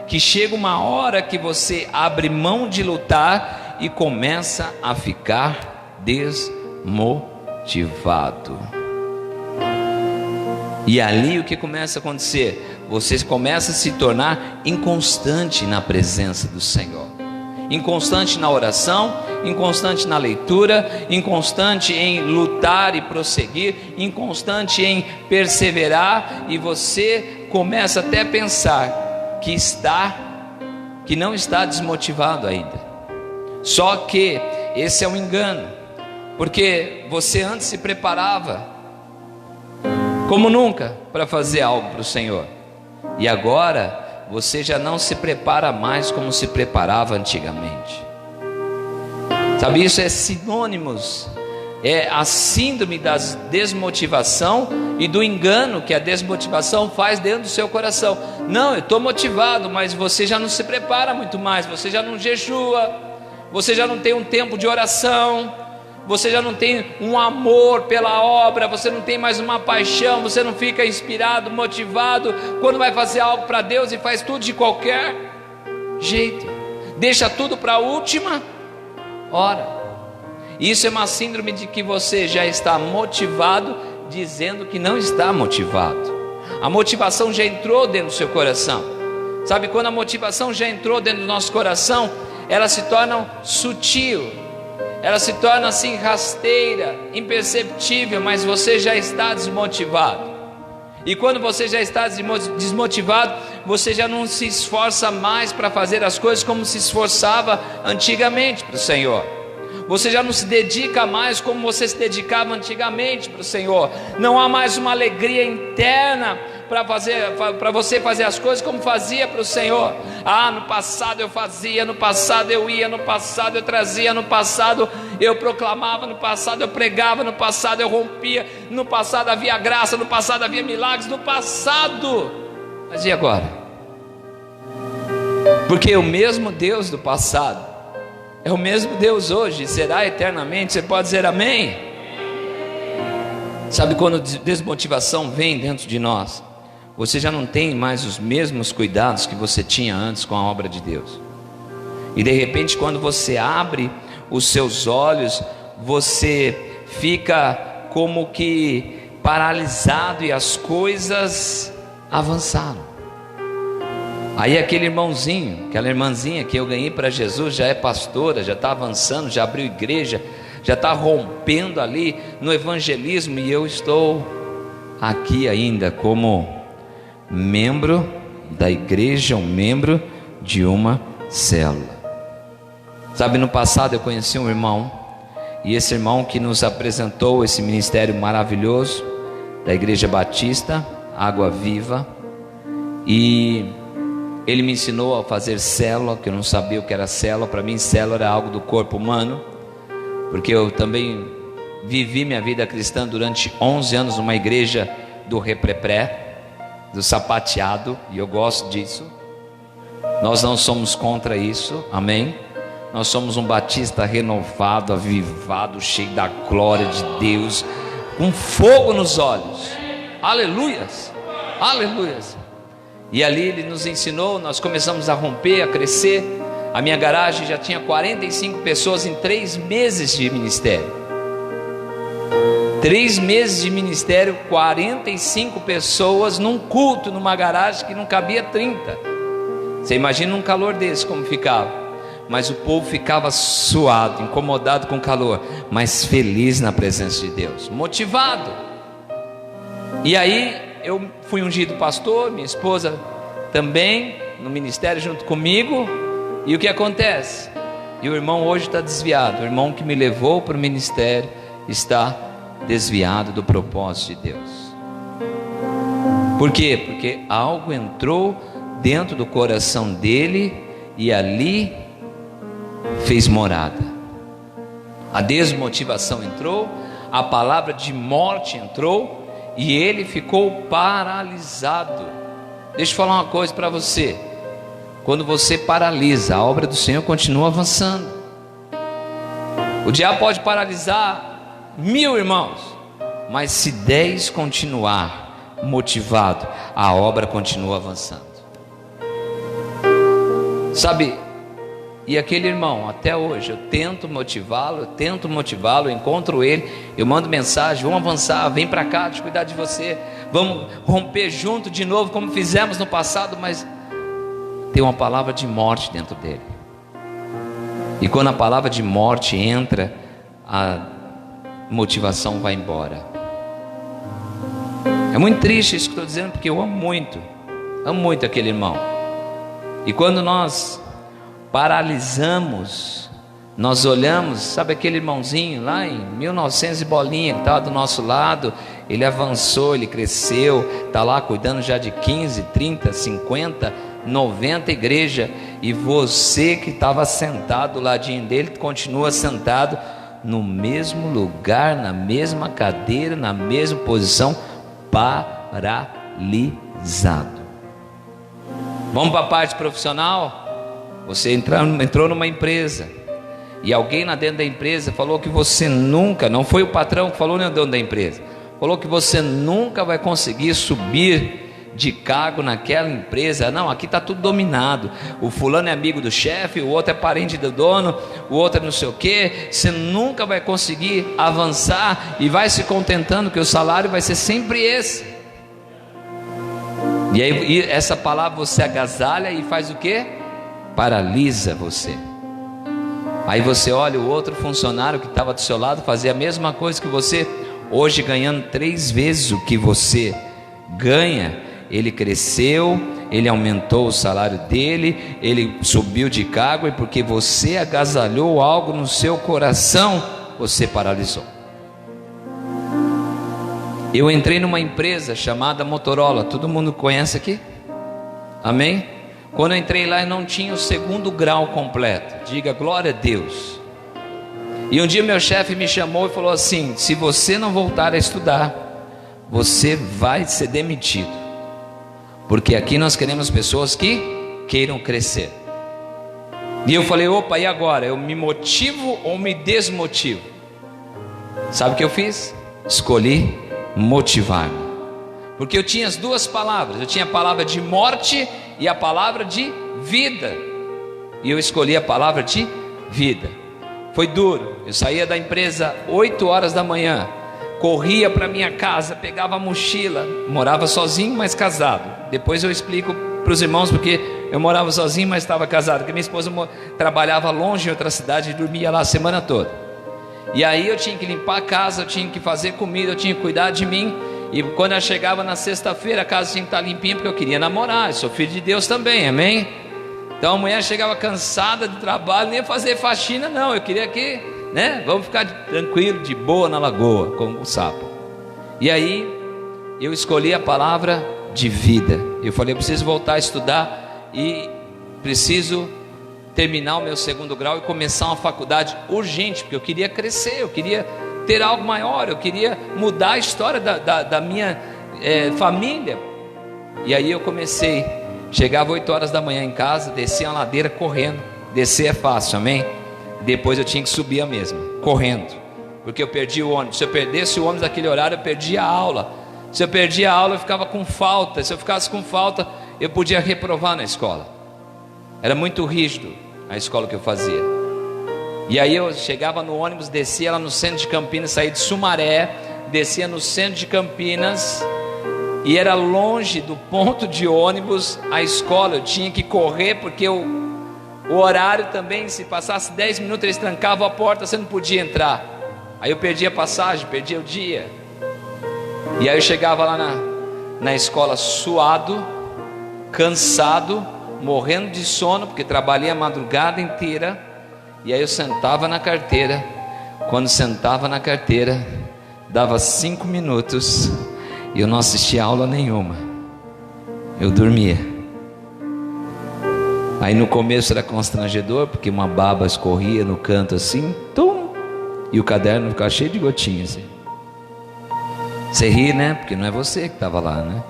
que chega uma hora que você abre mão de lutar e começa a ficar desmotivado. E ali o que começa a acontecer? Você começa a se tornar inconstante na presença do Senhor, inconstante na oração, inconstante na leitura, inconstante em lutar e prosseguir, inconstante em perseverar, e você começa até a pensar que não está desmotivado ainda. Só que esse é um engano, porque você antes se preparava como nunca para fazer algo para o Senhor, e agora você já não se prepara mais como se preparava antigamente. Sabe, isso é sinônimos, é a síndrome da desmotivação e do engano que a desmotivação faz dentro do seu coração. Não, eu estou motivado, mas você já não se prepara muito mais, você já não jejua, você já não tem um tempo de oração, você já não tem um amor pela obra, você não tem mais uma paixão, você não fica inspirado, motivado quando vai fazer algo para Deus e faz tudo de qualquer jeito, deixa tudo para a última hora. Isso é uma síndrome de que você já está motivado, dizendo que não está motivado. A motivação já entrou dentro do seu coração. Sabe, quando a motivação já entrou dentro do nosso coração, ela se torna sutil, ela se torna assim rasteira, imperceptível, mas você já está desmotivado. E quando você já está desmotivado, você já não se esforça mais para fazer as coisas como se esforçava antigamente para o Senhor. Você já não se dedica mais como você se dedicava antigamente para o Senhor. Não há mais uma alegria interna para você fazer as coisas como fazia para o Senhor. No passado eu fazia, no passado eu ia, no passado eu trazia, no passado eu proclamava, no passado eu pregava, no passado eu rompia, no passado havia graça, no passado havia milagres, no passado. Mas e agora? Porque o mesmo Deus do passado é o mesmo Deus hoje, será eternamente. Você pode dizer amém? Sabe, quando desmotivação vem dentro de nós, você já não tem mais os mesmos cuidados que você tinha antes com a obra de Deus. E de repente, quando você abre os seus olhos, você fica como que paralisado e as coisas avançaram. Aí aquele irmãozinho, aquela irmãzinha que eu ganhei para Jesus já é pastora, já está avançando, já abriu igreja, já está rompendo ali no evangelismo, e eu estou aqui ainda como membro da igreja, um membro de uma célula. Sabe, no passado eu conheci um irmão, e esse irmão que nos apresentou esse ministério maravilhoso da Igreja Batista, Água Viva, e ele me ensinou a fazer célula, que eu não sabia o que era célula. Para mim célula era algo do corpo humano, porque eu também vivi minha vida cristã durante 11 anos numa igreja do reprepré, do sapateado, e eu gosto disso. Nós não somos contra isso, amém? Nós somos um batista renovado, avivado, cheio da glória de Deus, com fogo nos olhos, aleluias, aleluias. E ali ele nos ensinou, nós começamos a romper, a crescer. A minha garagem já tinha 45 pessoas em 3 meses de ministério. 3 meses de ministério, 45 pessoas num culto, numa garagem que não cabia 30. Você imagina um calor desse como ficava. Mas o povo ficava suado, incomodado com o calor, mas feliz na presença de Deus, motivado. E aí eu fui ungido pastor, minha esposa também no ministério junto comigo. E o que acontece? E o irmão hoje está desviado. O irmão que me levou para o ministério está desviado do propósito de Deus. Por quê? Porque algo entrou dentro do coração dele e ali fez morada. A desmotivação entrou, a palavra de morte entrou, e ele ficou paralisado. Deixa eu falar uma coisa para você. Quando você paralisa, a obra do Senhor continua avançando. O diabo pode paralisar 1000 irmãos, mas se 10 continuar motivado, a obra continua avançando. Sabe, e aquele irmão, até hoje, eu tento motivá-lo, eu encontro ele, eu mando mensagem: vamos avançar, vem para cá, deixa eu cuidar de você, vamos romper junto de novo, como fizemos no passado. Mas tem uma palavra de morte dentro dele, e quando a palavra de morte entra, a motivação vai embora. É muito triste isso que estou dizendo, porque eu amo muito aquele irmão. E quando nós paralisamos, nós olhamos, sabe aquele irmãozinho lá em 1900 e bolinha que estava do nosso lado, ele avançou, ele cresceu, está lá cuidando já de 15, 30, 50, 90 igrejas, e você que estava sentado do ladinho dele, continua sentado no mesmo lugar, na mesma cadeira, na mesma posição, paralisado. Vamos para a parte profissional. Você entrou numa empresa, e alguém lá dentro da empresa falou que você nunca, não foi o patrão que falou, nem o dono da empresa, falou que você nunca vai conseguir subir de cargo naquela empresa. Não, aqui está tudo dominado, o fulano é amigo do chefe, o outro é parente do dono, o outro é não sei o que, você nunca vai conseguir avançar, e vai se contentando que o salário vai ser sempre esse. E aí essa palavra você agasalha e faz o que? Paralisa você. Aí você olha o outro funcionário que estava do seu lado fazer a mesma coisa que você, hoje ganhando 3 vezes o que você ganha. Ele cresceu, ele aumentou o salário dele, ele subiu de cargo, e porque você agasalhou algo no seu coração, você paralisou. Eu entrei numa empresa chamada Motorola, todo mundo conhece aqui? Amém? Quando eu entrei lá, eu não tinha o 2º grau completo, diga glória a Deus. E um dia meu chefe me chamou e falou assim: se você não voltar a estudar, você vai ser demitido. Porque aqui nós queremos pessoas que queiram crescer. E eu falei: opa, e agora? Eu me motivo ou me desmotivo? Sabe o que eu fiz? Escolhi motivar-me. Porque eu tinha as 2 palavras. Eu tinha a palavra de morte e a palavra de vida. E eu escolhi a palavra de vida. Foi duro. Eu saía da empresa 8 horas da manhã, corria para minha casa, pegava a mochila, morava sozinho, mas casado. Depois eu explico para os irmãos porque eu morava sozinho, mas estava casado, porque minha esposa trabalhava longe em outra cidade e dormia lá a semana toda. E aí eu tinha que limpar a casa, eu tinha que fazer comida, eu tinha que cuidar de mim. E quando eu chegava na sexta-feira, a casa tinha que estar limpinha, porque eu queria namorar. Eu sou filho de Deus também, amém? Então a mulher chegava cansada do trabalho, nem ia fazer faxina não, eu queria que, né, vamos ficar tranquilo, de boa na lagoa, como o sapo. E aí eu escolhi a palavra de vida. Eu falei: eu preciso voltar a estudar e preciso terminar o meu 2º grau e começar uma faculdade urgente, porque eu queria crescer, eu queria ter algo maior, eu queria mudar a história da minha família. E aí eu comecei, chegava 8 horas da manhã em casa, descia a ladeira correndo. Descer é fácil, amém? Depois eu tinha que subir a mesma, correndo, porque eu perdi o ônibus. Se eu perdesse o ônibus naquele horário, eu perdia a aula. Se eu perdia a aula, eu ficava com falta. Se eu ficasse com falta, eu podia reprovar na escola. Era muito rígido a escola que eu fazia. E aí eu chegava no ônibus, descia lá no centro de Campinas, saía de Sumaré, descia no centro de Campinas, e era longe do ponto de ônibus a escola. Eu tinha que correr, porque o horário também, se passasse 10 minutos, eles trancavam a porta, você não podia entrar. Aí eu perdia a passagem, perdia o dia. E aí eu chegava lá na escola suado, cansado, morrendo de sono, porque trabalhei a madrugada inteira. E aí eu sentava na carteira. Quando sentava na carteira, dava 5 minutos e eu não assistia aula nenhuma, eu dormia. Aí no começo era constrangedor, porque uma baba escorria no canto assim, tum, e o caderno ficava cheio de gotinhas assim. Você ri, né? Porque não é você que estava lá, né?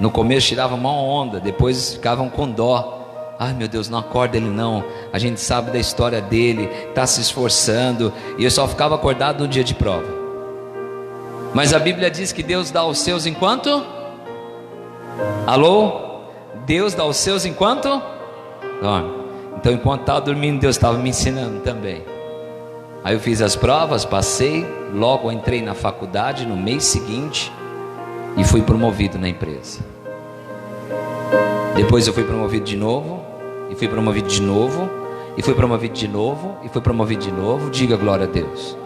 No começo tirava uma onda, depois ficavam com dó. Ai meu Deus, não acorda ele não, a gente sabe da história dele, está se esforçando. E eu só ficava acordado no dia de prova. Mas a Bíblia diz que Deus dá aos seus enquanto? Alô? Deus dá aos seus enquanto? Dorme. Então enquanto estava dormindo, Deus estava me ensinando também. Aí eu fiz as provas, passei, logo entrei na faculdade no mês seguinte e fui promovido na empresa. Depois eu fui promovido de novo, e fui promovido de novo, e fui promovido de novo, e fui promovido de novo. Diga glória a Deus.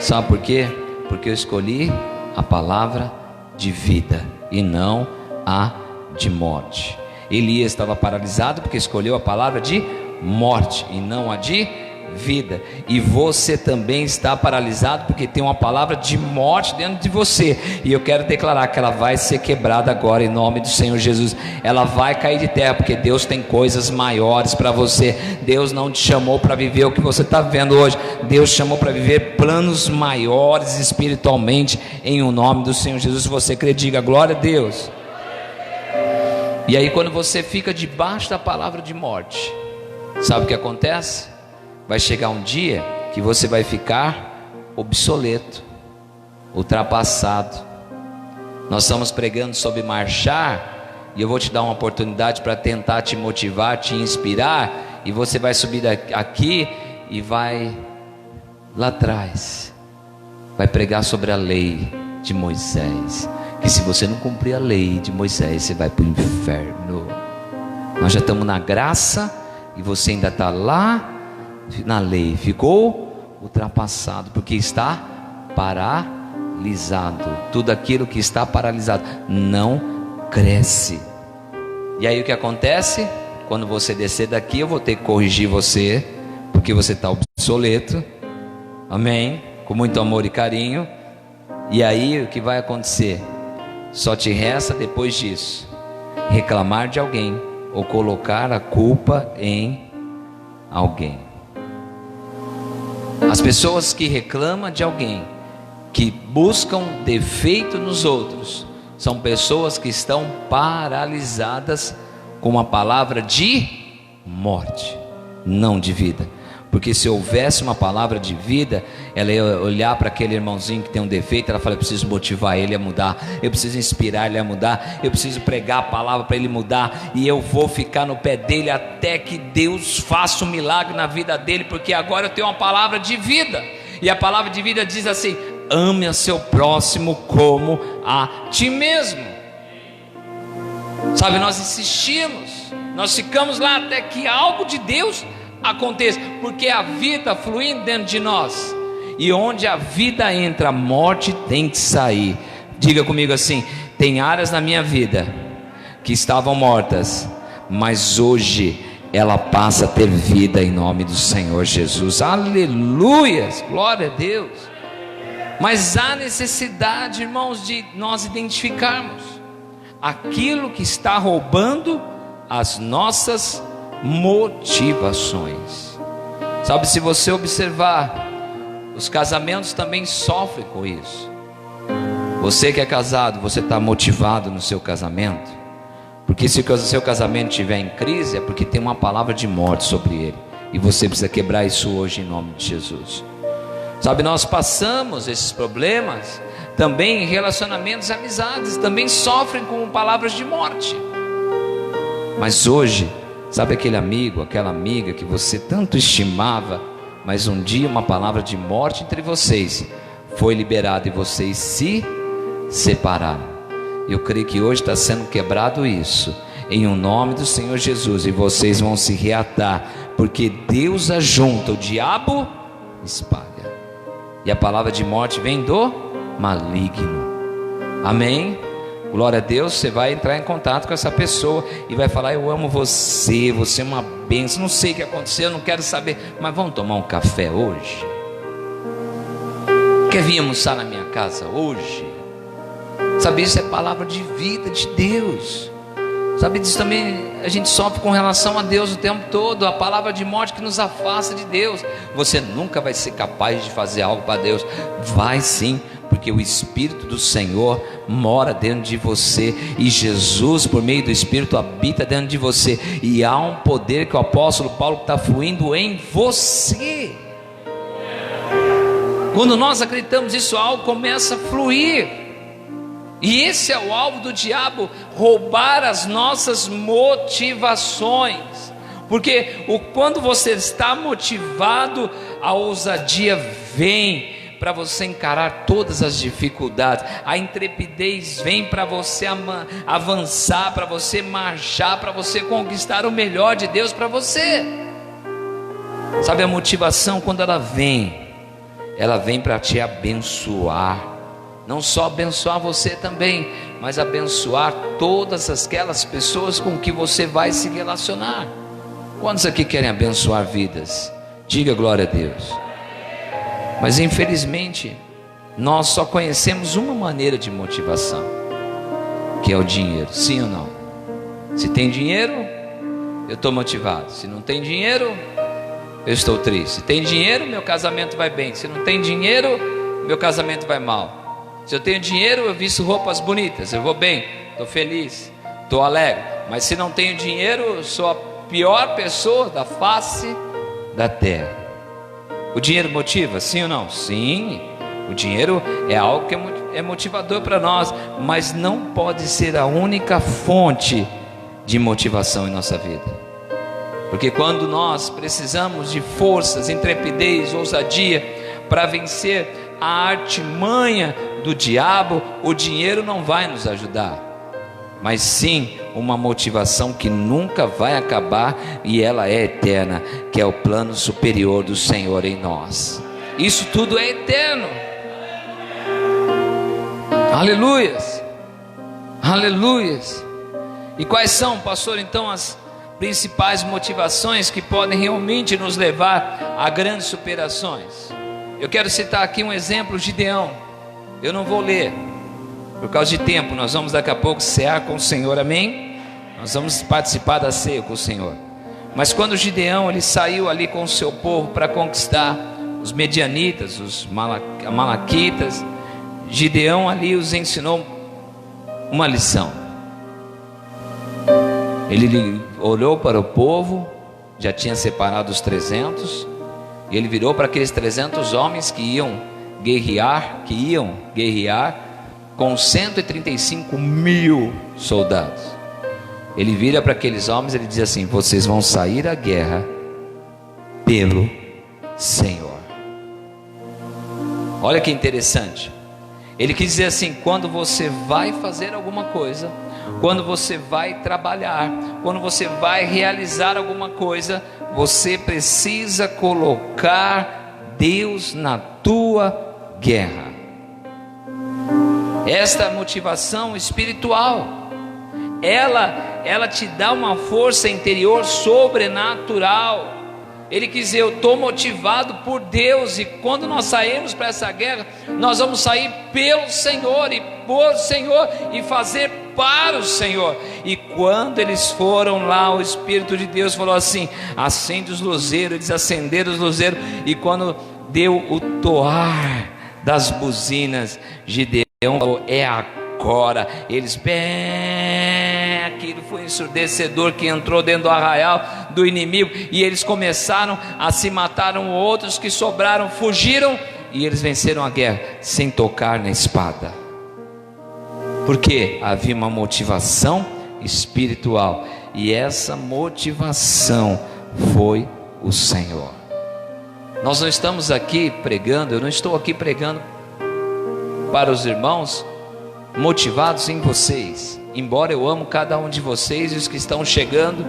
Sabe por quê? Porque eu escolhi a palavra de vida e não a de morte. Elias estava paralisado porque escolheu a palavra de morte e não a de vida. E você também está paralisado porque tem uma palavra de morte dentro de você. E eu quero declarar que ela vai ser quebrada agora em nome do Senhor Jesus. Ela vai cair de terra, porque Deus tem coisas maiores para você. Deus não te chamou para viver o que você está vendo hoje. Deus te chamou para viver planos maiores espiritualmente, em o nome do Senhor Jesus. Se você crê, diga glória a Deus. E aí quando você fica debaixo da palavra de morte, sabe o que acontece? vai chegar um dia que você vai ficar obsoleto, ultrapassado. Nós estamos pregando sobre marchar, e eu vou te dar uma oportunidade para tentar te motivar, te inspirar, e você vai subir aqui e vai lá atrás, vai pregar sobre a lei de Moisés, que se você não cumprir a lei de Moisés, você vai para o inferno. Nós já estamos na graça, e você ainda está lá na lei, ficou ultrapassado, porque está paralisado. Tudo aquilo que está paralisado não cresce. E aí o que acontece? Quando você descer daqui, eu vou ter que corrigir você, porque você está obsoleto, amém? Com muito amor e carinho. E aí o que vai acontecer? Só te resta depois disso reclamar de alguém, ou colocar a culpa em alguém. As pessoas que reclamam de alguém, que buscam defeito nos outros, são pessoas que estão paralisadas com uma palavra de morte, não de vida. Porque se houvesse uma palavra de vida, ela ia olhar para aquele irmãozinho que tem um defeito, ela fala: eu preciso motivar ele a mudar, eu preciso inspirar ele a mudar, eu preciso pregar a palavra para ele mudar, e eu vou ficar no pé dele até que Deus faça um milagre na vida dele, porque agora eu tenho uma palavra de vida. E a palavra de vida diz assim: ame a seu próximo como a ti mesmo. Sabe, nós insistimos, nós ficamos lá até que algo de Deus aconteça, porque a vida fluindo dentro de nós, e onde a vida entra, a morte tem que sair. Diga comigo assim: tem áreas na minha vida que estavam mortas, mas hoje ela passa a ter vida em nome do Senhor Jesus. Aleluias, glória a Deus. Mas há necessidade, irmãos, de nós identificarmos aquilo que está roubando as nossas motivações. Sabe, se você observar, os casamentos também sofrem com isso. Você que é casado, você está motivado no seu casamento? Porque se o seu casamento estiver em crise, é porque tem uma palavra de morte sobre ele, e você precisa quebrar isso hoje em nome de Jesus. Sabe, nós passamos esses problemas também em relacionamentos e amizades, também sofrem com palavras de morte. Mas hoje, sabe aquele amigo, aquela amiga que você tanto estimava, mas um dia uma palavra de morte entre vocês foi liberada e vocês se separaram. Eu creio que hoje está sendo quebrado isso, em um nome do Senhor Jesus, e vocês vão se reatar, porque Deus ajunta, o diabo espalha, e a palavra de morte vem do maligno. Amém? Glória a Deus. Você vai entrar em contato com essa pessoa e vai falar: eu amo você, você é uma bênção, não sei o que aconteceu, não quero saber, mas vamos tomar um café hoje? Quer vir almoçar na minha casa hoje? Sabe, isso é palavra de vida de Deus. Sabe disso também, a gente sofre com relação a Deus o tempo todo, a palavra de morte que nos afasta de Deus. Você nunca vai ser capaz de fazer algo para Deus. Vai sim, porque o Espírito do Senhor mora dentro de você, e Jesus, por meio do Espírito, habita dentro de você, e há um poder que o apóstolo Paulo está fluindo em você. Quando nós acreditamos isso, algo começa a fluir. E esse é o alvo do diabo: roubar as nossas motivações. Porque quando você está motivado, a ousadia vem para você encarar todas as dificuldades, a intrepidez vem para você avançar, para você marchar, para você conquistar o melhor de Deus para você. Sabe, a motivação, quando ela vem para te abençoar. Não só abençoar você também, mas abençoar todas aquelas pessoas com que você vai se relacionar. Quantos aqui querem abençoar vidas? Diga glória a Deus. Mas infelizmente, nós só conhecemos uma maneira de motivação, que é o dinheiro. Sim ou não? Se tem dinheiro, eu estou motivado. Se não tem dinheiro, eu estou triste. Se tem dinheiro, meu casamento vai bem. Se não tem dinheiro, meu casamento vai mal. Se eu tenho dinheiro, eu visto roupas bonitas, eu vou bem, estou feliz, estou alegre. Mas se não tenho dinheiro, eu sou a pior pessoa da face da terra. O dinheiro motiva, sim ou não? Sim, o dinheiro é algo que é motivador para nós, mas não pode ser a única fonte de motivação em nossa vida. Porque quando nós precisamos de forças, intrepidez, ousadia para vencer a artimanha do diabo, o dinheiro não vai nos ajudar, mas sim uma motivação que nunca vai acabar e ela é eterna, que é o plano superior do Senhor em nós. Isso tudo é eterno. Aleluias, aleluias. E quais são, pastor, então as principais motivações que podem realmente nos levar a grandes superações? Eu quero citar aqui um exemplo, Gideão. Eu não vou ler, por causa de tempo. Nós vamos daqui a pouco cear com o Senhor, amém? Nós vamos participar da ceia com o Senhor. Mas quando Gideão, ele saiu ali com o seu povo para conquistar os medianitas, os amalequitas, Gideão ali os ensinou uma lição. Ele olhou para o povo, já tinha separado os 300, e ele virou para aqueles 300 homens que iam guerrear com 135 mil soldados. Ele vira para aqueles homens e ele diz assim: vocês vão sair à guerra pelo Senhor. Olha que interessante. Ele quis dizer assim: quando você vai fazer alguma coisa, quando você vai trabalhar, quando você vai realizar alguma coisa, você precisa colocar Deus na tua guerra. Esta motivação espiritual, ela te dá uma força interior sobrenatural. Ele quis dizer: eu estou motivado por Deus, e quando nós sairmos para essa guerra, nós vamos sair pelo Senhor e por Senhor e fazer para o Senhor. E quando eles foram lá, o Espírito de Deus falou assim: acende os luzeiros. Eles acenderam os luzeiros, e quando deu o toar das buzinas, Gideão falou: é agora. Eles, bem, aquilo foi ensurdecedor que entrou dentro do arraial do inimigo, e eles começaram a se matar, outros que sobraram fugiram, e eles venceram a guerra sem tocar na espada, porque havia uma motivação espiritual, e essa motivação foi o Senhor. Nós não estamos aqui pregando, eu não estou aqui pregando para os irmãos motivados em vocês, embora eu amo cada um de vocês e os que estão chegando,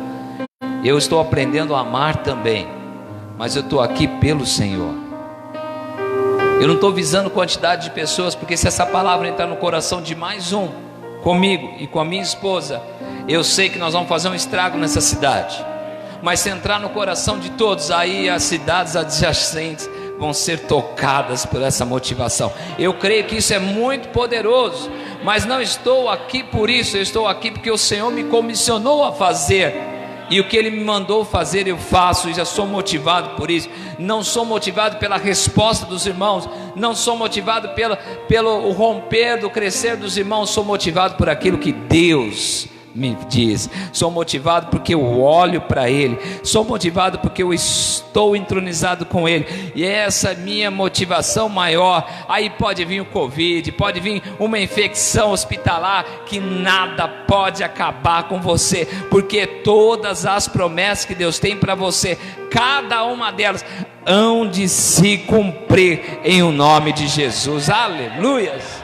eu estou aprendendo a amar também, mas eu estou aqui pelo Senhor. Eu não estou visando quantidade de pessoas, porque se essa palavra entrar no coração de mais um, comigo e com a minha esposa, eu sei que nós vamos fazer um estrago nessa cidade. Mas se entrar no coração de todos, aí as cidades adjacentes vão ser tocadas por essa motivação. Eu creio que isso é muito poderoso, mas não estou aqui por isso. Eu estou aqui porque o Senhor me comissionou a fazer, e o que Ele me mandou fazer eu faço, e já sou motivado por isso. Não sou motivado pela resposta dos irmãos, não sou motivado pelo romper do crescer dos irmãos, sou motivado por aquilo que Deus me diz. Sou motivado porque eu olho para Ele, sou motivado porque eu estou entronizado com Ele, e essa minha motivação maior. Aí pode vir o Covid, pode vir uma infecção hospitalar, que nada pode acabar com você, porque todas as promessas que Deus tem para você, cada uma delas hão de se cumprir em o nome de Jesus. Aleluias,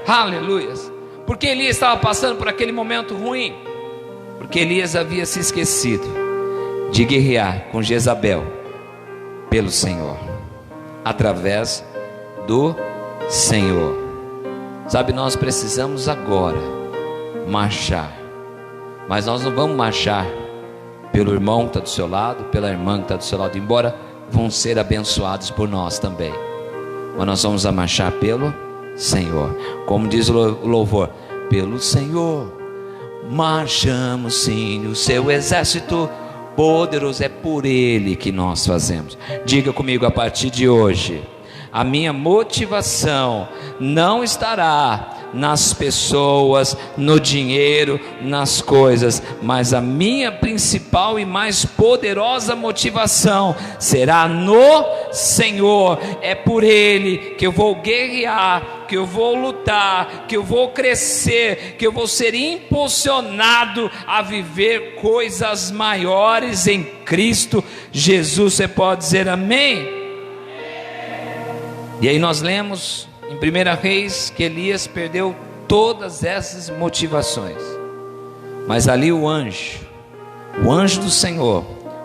aleluias. Porque Elias estava passando por aquele momento ruim, porque Elias havia se esquecido de guerrear com Jezabel pelo Senhor, através do Senhor. Sabe, nós precisamos agora marchar, mas nós não vamos marchar pelo irmão que está do seu lado, pela irmã que está do seu lado, embora vão ser abençoados por nós também, mas nós vamos marchar pelo Senhor. Como diz o louvor: pelo Senhor marchamos sim, o seu exército poderoso, é por Ele que nós fazemos. Diga comigo a partir de hoje: a minha motivação não estará nas pessoas, no dinheiro, nas coisas, mas a minha principal e mais poderosa motivação será no Senhor. É por Ele que eu vou guerrear, que eu vou lutar, que eu vou crescer, que eu vou ser impulsionado a viver coisas maiores em Cristo Jesus. Você pode dizer amém? E aí nós lemos em 1 Reis que Elias perdeu todas essas motivações, mas ali o anjo do Senhor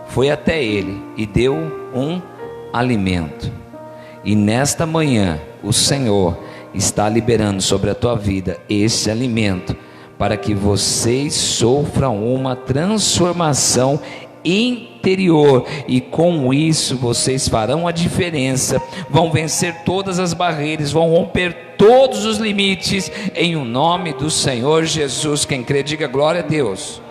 foi até ele e deu um alimento. E nesta manhã o Senhor está liberando sobre a tua vida esse alimento, para que vocês sofram uma transformação interior, e com isso vocês farão a diferença, vão vencer todas as barreiras, vão romper todos os limites, em o nome do Senhor Jesus. Quem crê, diga glória a Deus.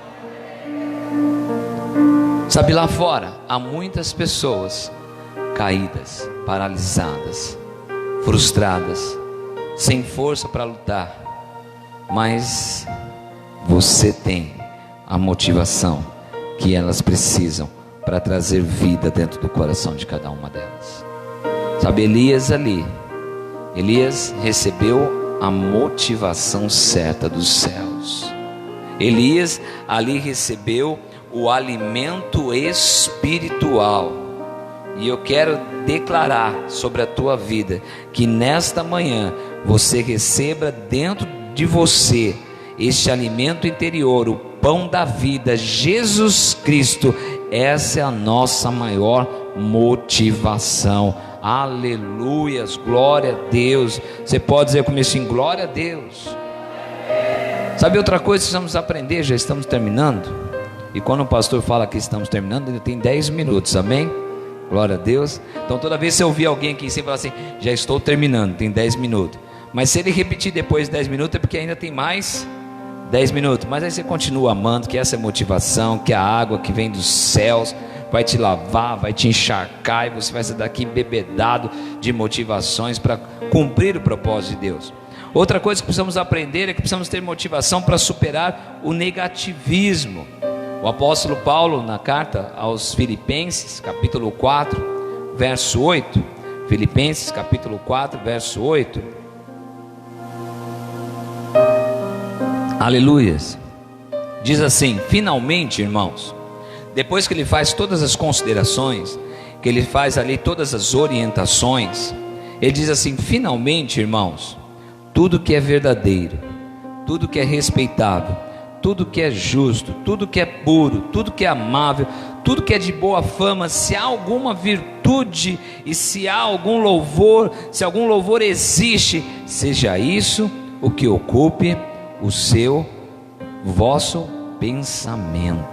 Sabe, lá fora há muitas pessoas caídas, paralisadas, frustradas, sem força para lutar, mas você tem a motivação que elas precisam para trazer vida dentro do coração de cada uma delas. Sabe, Elias recebeu a motivação certa dos céus. Elias ali recebeu o alimento espiritual. E eu quero declarar sobre a tua vida que nesta manhã você receba dentro de você este alimento interior, o pão da vida, Jesus Cristo. Essa é a nossa maior motivação. Aleluias, glória a Deus. Você pode dizer comigo assim, glória a Deus. Sabe outra coisa que precisamos aprender? Já estamos terminando. E quando o pastor fala que estamos terminando, ainda tem 10 minutos, amém? Glória a Deus. Então toda vez que você ouvir alguém aqui em cima falar assim, já estou terminando, tem 10 minutos. Mas se ele repetir depois de 10 minutos, é porque ainda tem mais 10 minutos. Mas aí você continua amando, que essa é motivação, que a água que vem dos céus vai te lavar, vai te encharcar, e você vai sair daqui embebedado de motivações para cumprir o propósito de Deus. Outra coisa que precisamos aprender é que precisamos ter motivação para superar o negativismo. O apóstolo Paulo, na carta aos Filipenses, capítulo 4, verso 8, Filipenses capítulo 4, verso 8, aleluias, diz assim: finalmente, irmãos, depois que ele faz todas as considerações, que ele faz ali todas as orientações, ele diz assim: finalmente, irmãos, tudo que é verdadeiro, tudo que é respeitável, tudo que é justo, tudo que é puro, tudo que é amável, tudo que é de boa fama, se há alguma virtude e se há algum louvor, se algum louvor existe, seja isso o que ocupe o vosso pensamento.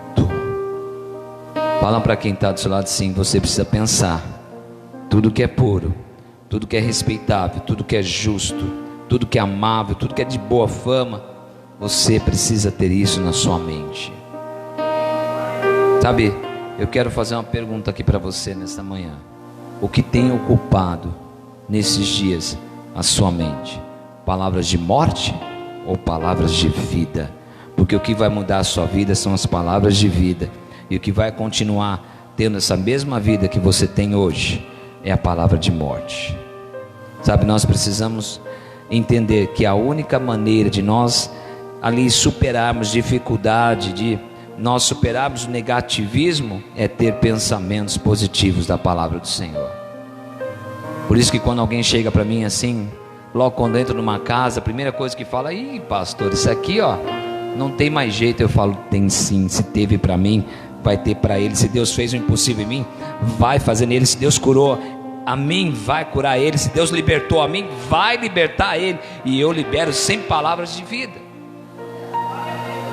Fala para quem está do seu lado assim: você precisa pensar tudo que é puro, tudo que é respeitável, tudo que é justo, tudo que é amável, tudo que é de boa fama. Você precisa ter isso na sua mente. Sabe, eu quero fazer uma pergunta aqui para você nesta manhã: o que tem ocupado nesses dias a sua mente? Palavras de morte ou palavras de vida? Porque o que vai mudar a sua vida são as palavras de vida, e o que vai continuar tendo essa mesma vida que você tem hoje é a palavra de morte. Sabe, nós precisamos entender que a única maneira de nós ali superarmos dificuldade, de nós superarmos o negativismo, é ter pensamentos positivos da palavra do Senhor. Por isso que quando alguém chega para mim assim, logo quando entra numa casa, a primeira coisa que fala: ih, pastor, isso aqui ó, não tem mais jeito. Eu falo: tem sim, se teve para mim, vai ter para ele. Se Deus fez o impossível em mim, vai fazer nele. Se Deus curou a mim, vai curar ele. Se Deus libertou a mim, vai libertar ele. E eu libero sem palavras de vida.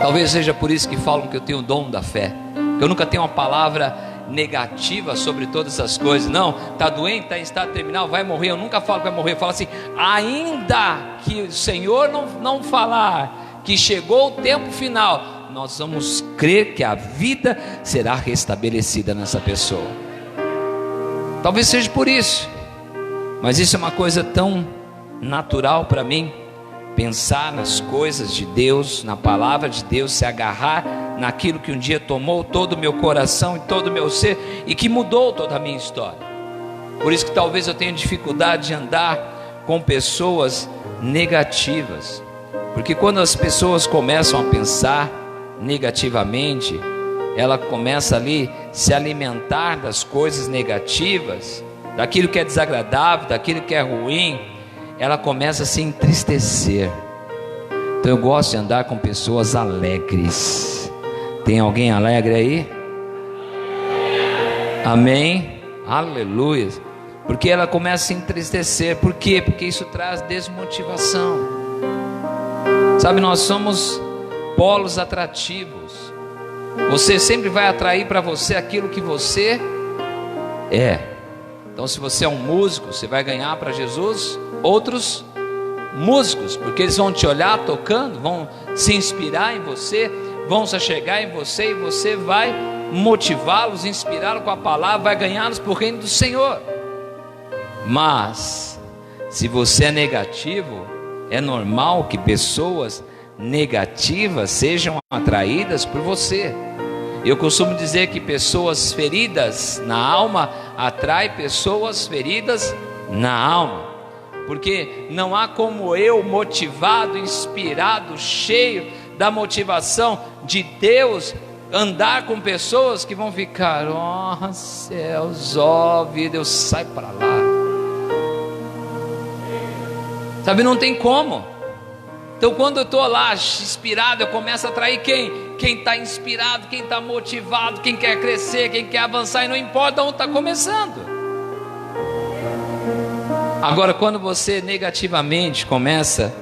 Talvez seja por isso que falam que eu tenho o dom da fé, que eu nunca tenho uma palavra negativa sobre todas as coisas. Não, está doente, está em estado terminal, vai morrer. Eu nunca falo que vai morrer. Eu falo assim: ainda que o Senhor não falar que chegou o tempo final, nós vamos crer que a vida será restabelecida nessa pessoa. Talvez seja por isso, mas isso é uma coisa tão natural para mim, pensar nas coisas de Deus, na palavra de Deus, se agarrar naquilo que um dia tomou todo o meu coração e todo o meu ser e que mudou toda a minha história. Por isso que talvez eu tenha dificuldade de andar com pessoas negativas, porque quando as pessoas começam a pensar negativamente, ela começa ali a se alimentar das coisas negativas, daquilo que é desagradável, daquilo que é ruim, ela começa a se entristecer. Então eu gosto de andar com pessoas alegres. Tem alguém alegre aí? Amém? Aleluia. Porque ela começa a se entristecer. Por quê? Porque isso traz desmotivação. Sabe, nós somos polos atrativos. Você sempre vai atrair para você aquilo que você é. Então, se você é um músico, você vai ganhar para Jesus outros músicos, porque eles vão te olhar tocando, vão se inspirar em você, vão se chegar em você, e você vai motivá-los, inspirá-los com a palavra, vai ganhá-los para o reino do Senhor. Mas se você é negativo, é normal que pessoas negativas sejam atraídas por você. Eu costumo dizer que pessoas feridas na alma atraem pessoas feridas na alma, porque não há como eu, motivado, inspirado, cheio da motivação de Deus, andar com pessoas que vão ficar, ó céus, ó vida, eu saio para lá. Sabe, não tem como. Então quando eu estou lá inspirado, eu começo a atrair quem? Quem está inspirado, quem está motivado, quem quer crescer, quem quer avançar, e não importa onde está começando. Agora, quando você negativamente começa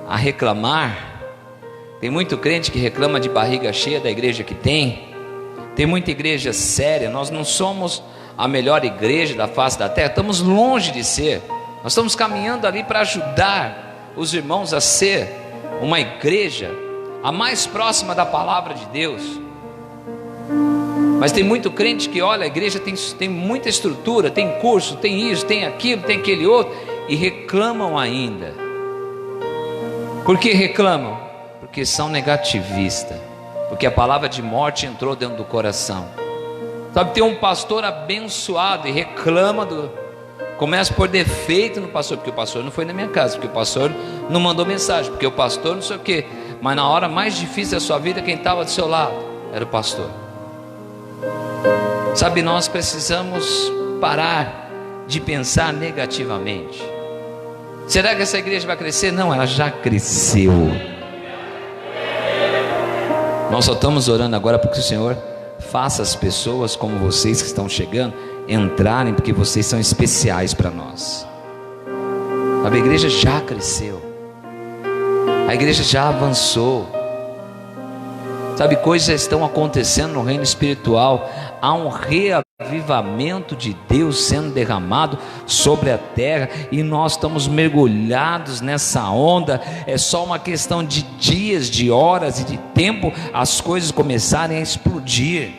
a reclamar, tem muito crente que reclama de barriga cheia da igreja que tem muita igreja séria. Nós não somos a melhor igreja da face da terra, estamos longe de ser. Nós estamos caminhando ali para ajudar os irmãos a ser uma igreja a mais próxima da palavra de Deus. Mas tem muito crente que olha, a igreja tem muita estrutura, tem curso, tem isso, tem aquilo, tem aquele outro, e reclamam ainda. Por que reclamam? Porque são negativistas, porque a palavra de morte entrou dentro do coração. Sabe, tem um pastor abençoado e reclama começa por defeito no pastor, porque o pastor não foi na minha casa, porque o pastor não mandou mensagem, porque o pastor não sei o que. Mas na hora mais difícil da sua vida, quem estava do seu lado era o pastor. Sabe, nós precisamos parar de pensar negativamente. Será que essa igreja vai crescer? Não, ela já cresceu. Nós só estamos orando agora porque o Senhor faça as pessoas como vocês que estão chegando entrarem, porque vocês são especiais para nós. A igreja já cresceu, a igreja já avançou. Sabe, coisas estão acontecendo no reino espiritual. Há um reavivamento de Deus sendo derramado sobre a terra, e nós estamos mergulhados nessa onda. É só uma questão de dias, de horas e de tempo, as coisas começarem a explodir.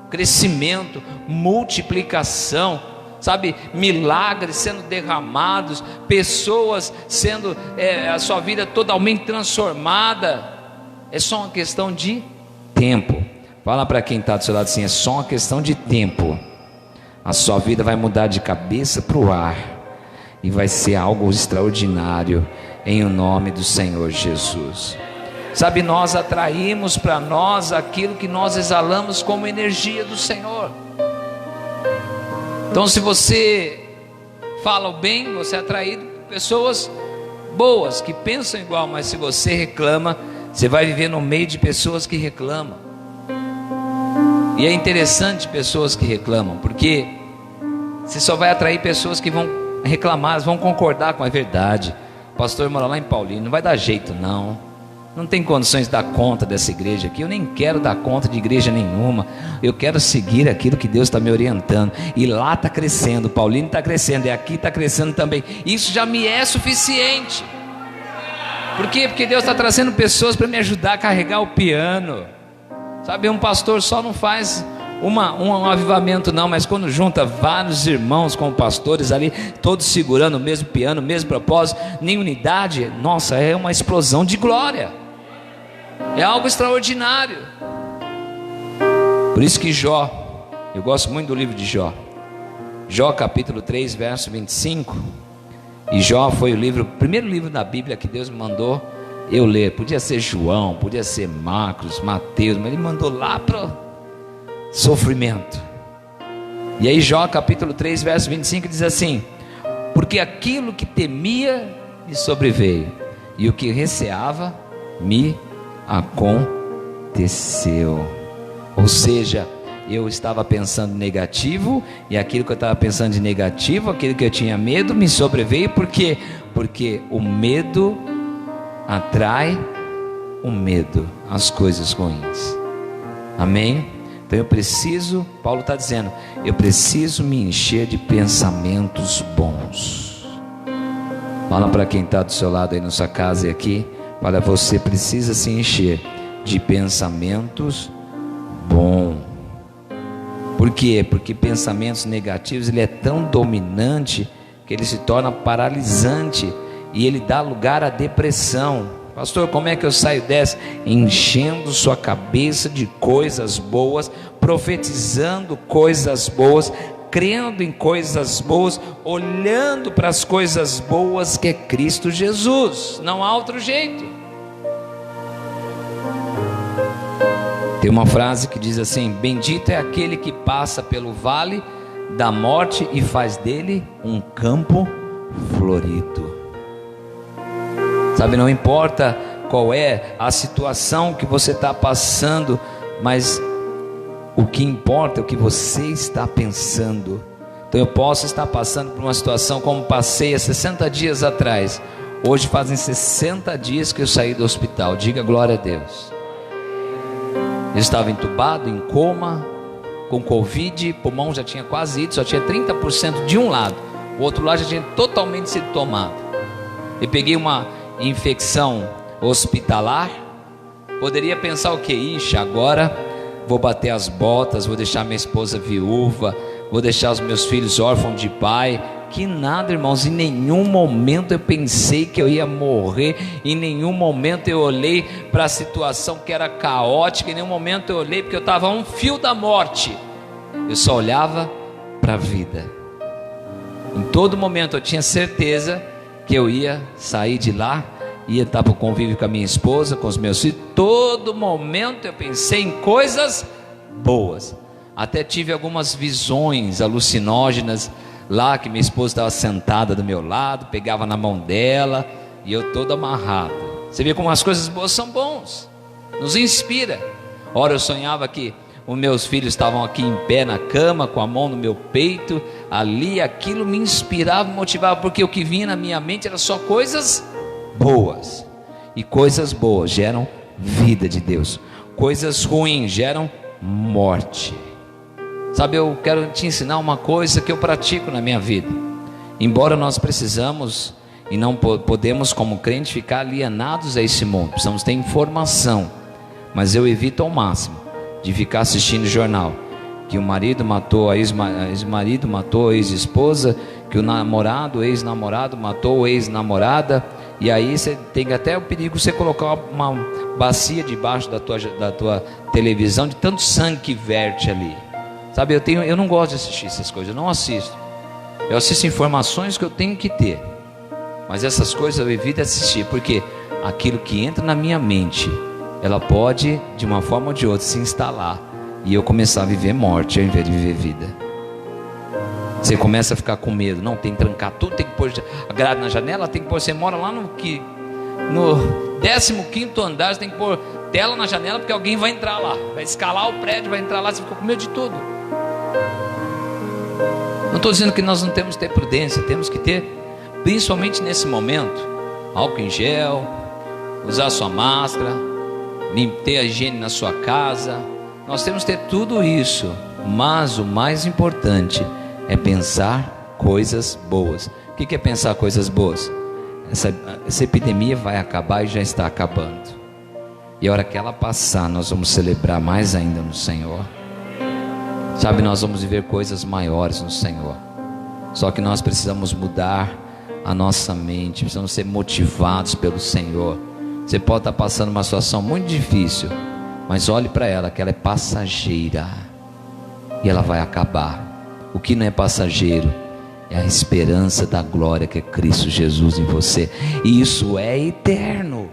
Crescimento, multiplicação, sabe, milagres sendo derramados, pessoas sendo a sua vida totalmente transformada. É só uma questão de tempo. Fala para quem está do seu lado assim: é só uma questão de tempo. A sua vida vai mudar de cabeça para o ar, e vai ser algo extraordinário, em o nome do Senhor Jesus. Sabe, nós atraímos para nós aquilo que nós exalamos como energia do Senhor. Então, se você fala o bem, você é atraído por pessoas boas, que pensam igual. Mas se você reclama, você vai viver no meio de pessoas que reclamam. E é interessante pessoas que reclamam, porque você só vai atrair pessoas que vão reclamar, vão concordar com a verdade. O pastor mora lá em Paulínia, não vai dar jeito não. Não tem condições de dar conta dessa igreja aqui. Eu nem quero dar conta de igreja nenhuma. Eu quero seguir aquilo que Deus está me orientando. E lá está crescendo, Paulínia está crescendo, e aqui está crescendo também. Isso já me é suficiente. Por quê? Porque Deus está trazendo pessoas para me ajudar a carregar o piano. Sabe, um pastor só não faz um avivamento não, mas quando junta vários irmãos com pastores ali, todos segurando o mesmo piano, o mesmo propósito, em unidade, nossa, é uma explosão de glória, é algo extraordinário. Por isso que Jó, eu gosto muito do livro de Jó, Jó capítulo 3, verso 25, e Jó foi o primeiro livro da Bíblia que Deus me mandou eu ler. Podia ser João, podia ser Marcos, Mateus, mas Ele mandou lá para o sofrimento. E aí Jó capítulo 3, verso 25 diz assim: porque aquilo que temia me sobreveio, e o que receava me aconteceu. Ou seja, eu estava pensando negativo, e aquilo que eu estava pensando de negativo, aquilo que eu tinha medo, me sobreveio. Por quê? Porque o medo atrai o medo, as coisas ruins. Amém? Então eu preciso, Paulo está dizendo, eu preciso me encher de pensamentos bons. Fala para quem está do seu lado aí na sua casa e aqui, fala, você precisa se encher de pensamentos bons. Por quê? Porque pensamentos negativos, ele é tão dominante que ele se torna paralisante e ele dá lugar à depressão. Pastor, como é que eu saio dessa? Enchendo sua cabeça de coisas boas, profetizando coisas boas, crendo em coisas boas, olhando para as coisas boas que é Cristo Jesus. Não há outro jeito. Tem uma frase que diz assim: bendito é aquele que passa pelo vale da morte e faz dele um campo florido. Sabe, não importa qual é a situação que você está passando, mas o que importa é o que você está pensando. Então eu posso estar passando por uma situação como passei há 60 dias atrás. Hoje fazem 60 dias que eu saí do hospital. Diga glória a Deus. Eu estava entubado, em coma, com Covid, pulmão já tinha quase ido, só tinha 30% de um lado, o outro lado já tinha totalmente sido tomado. Eu peguei uma infecção hospitalar. Poderia pensar o que? Ixi, agora vou bater as botas, vou deixar minha esposa viúva, vou deixar os meus filhos órfãos de pai. Que nada, irmãos, em nenhum momento eu pensei que eu ia morrer, em nenhum momento eu olhei para a situação que era caótica, em nenhum momento eu olhei porque eu estava a um fio da morte, eu só olhava para a vida. Em todo momento eu tinha certeza que eu ia sair de lá, ia estar para o convívio com a minha esposa, com os meus filhos. Todo momento eu pensei em coisas boas, até tive algumas visões alucinógenas, lá que minha esposa estava sentada do meu lado, pegava na mão dela e eu todo amarrado. Você vê como as coisas boas são bons, nos inspira. Ora eu sonhava que os meus filhos estavam aqui em pé na cama, com a mão no meu peito, ali, aquilo me inspirava, me motivava, porque o que vinha na minha mente era só coisas boas, e coisas boas geram vida de Deus, coisas ruins geram morte. Sabe, eu quero te ensinar uma coisa que eu pratico na minha vida. Embora nós precisamos e não podemos como crente ficar alienados a esse mundo, precisamos ter informação, mas eu evito ao máximo de ficar assistindo jornal, que o marido matou a ex-marido, matou a ex-esposa, que o namorado, o ex-namorado matou a ex-namorada, e aí você tem até o perigo de você colocar uma bacia debaixo da tua televisão, de tanto sangue que verte ali. Sabe, eu não gosto de assistir essas coisas, eu não assisto. Eu assisto informações que eu tenho que ter, mas essas coisas eu evito assistir, porque aquilo que entra na minha mente, ela pode, de uma forma ou de outra, se instalar, e eu começar a viver morte, ao invés de viver vida. Você começa a ficar com medo, não, tem que trancar tudo, tem que pôr a grade na janela, tem que pôr, você mora lá no 15º andar, você tem que pôr tela na janela, porque alguém vai entrar lá, vai escalar o prédio, vai entrar lá, você fica com medo de tudo. Não estou dizendo que nós não temos que ter prudência, temos que ter, principalmente nesse momento, álcool em gel, usar sua máscara, ter a higiene na sua casa. Nós temos que ter tudo isso, mas o mais importante é pensar coisas boas. O que é pensar coisas boas? Essa epidemia vai acabar e já está acabando, e a hora que ela passar, nós vamos celebrar mais ainda no Senhor. Sabe, nós vamos viver coisas maiores no Senhor. Só que nós precisamos mudar a nossa mente, precisamos ser motivados pelo Senhor. Você pode estar passando uma situação muito difícil, mas olhe para ela, que ela é passageira e ela vai acabar. O que não é passageiro é a esperança da glória que é Cristo Jesus em você, e isso é eterno.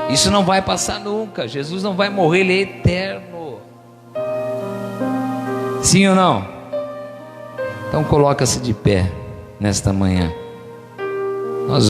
Isso não vai passar nunca. Jesus não vai morrer, Ele é eterno. Sim ou não? Então coloca-se de pé nesta manhã.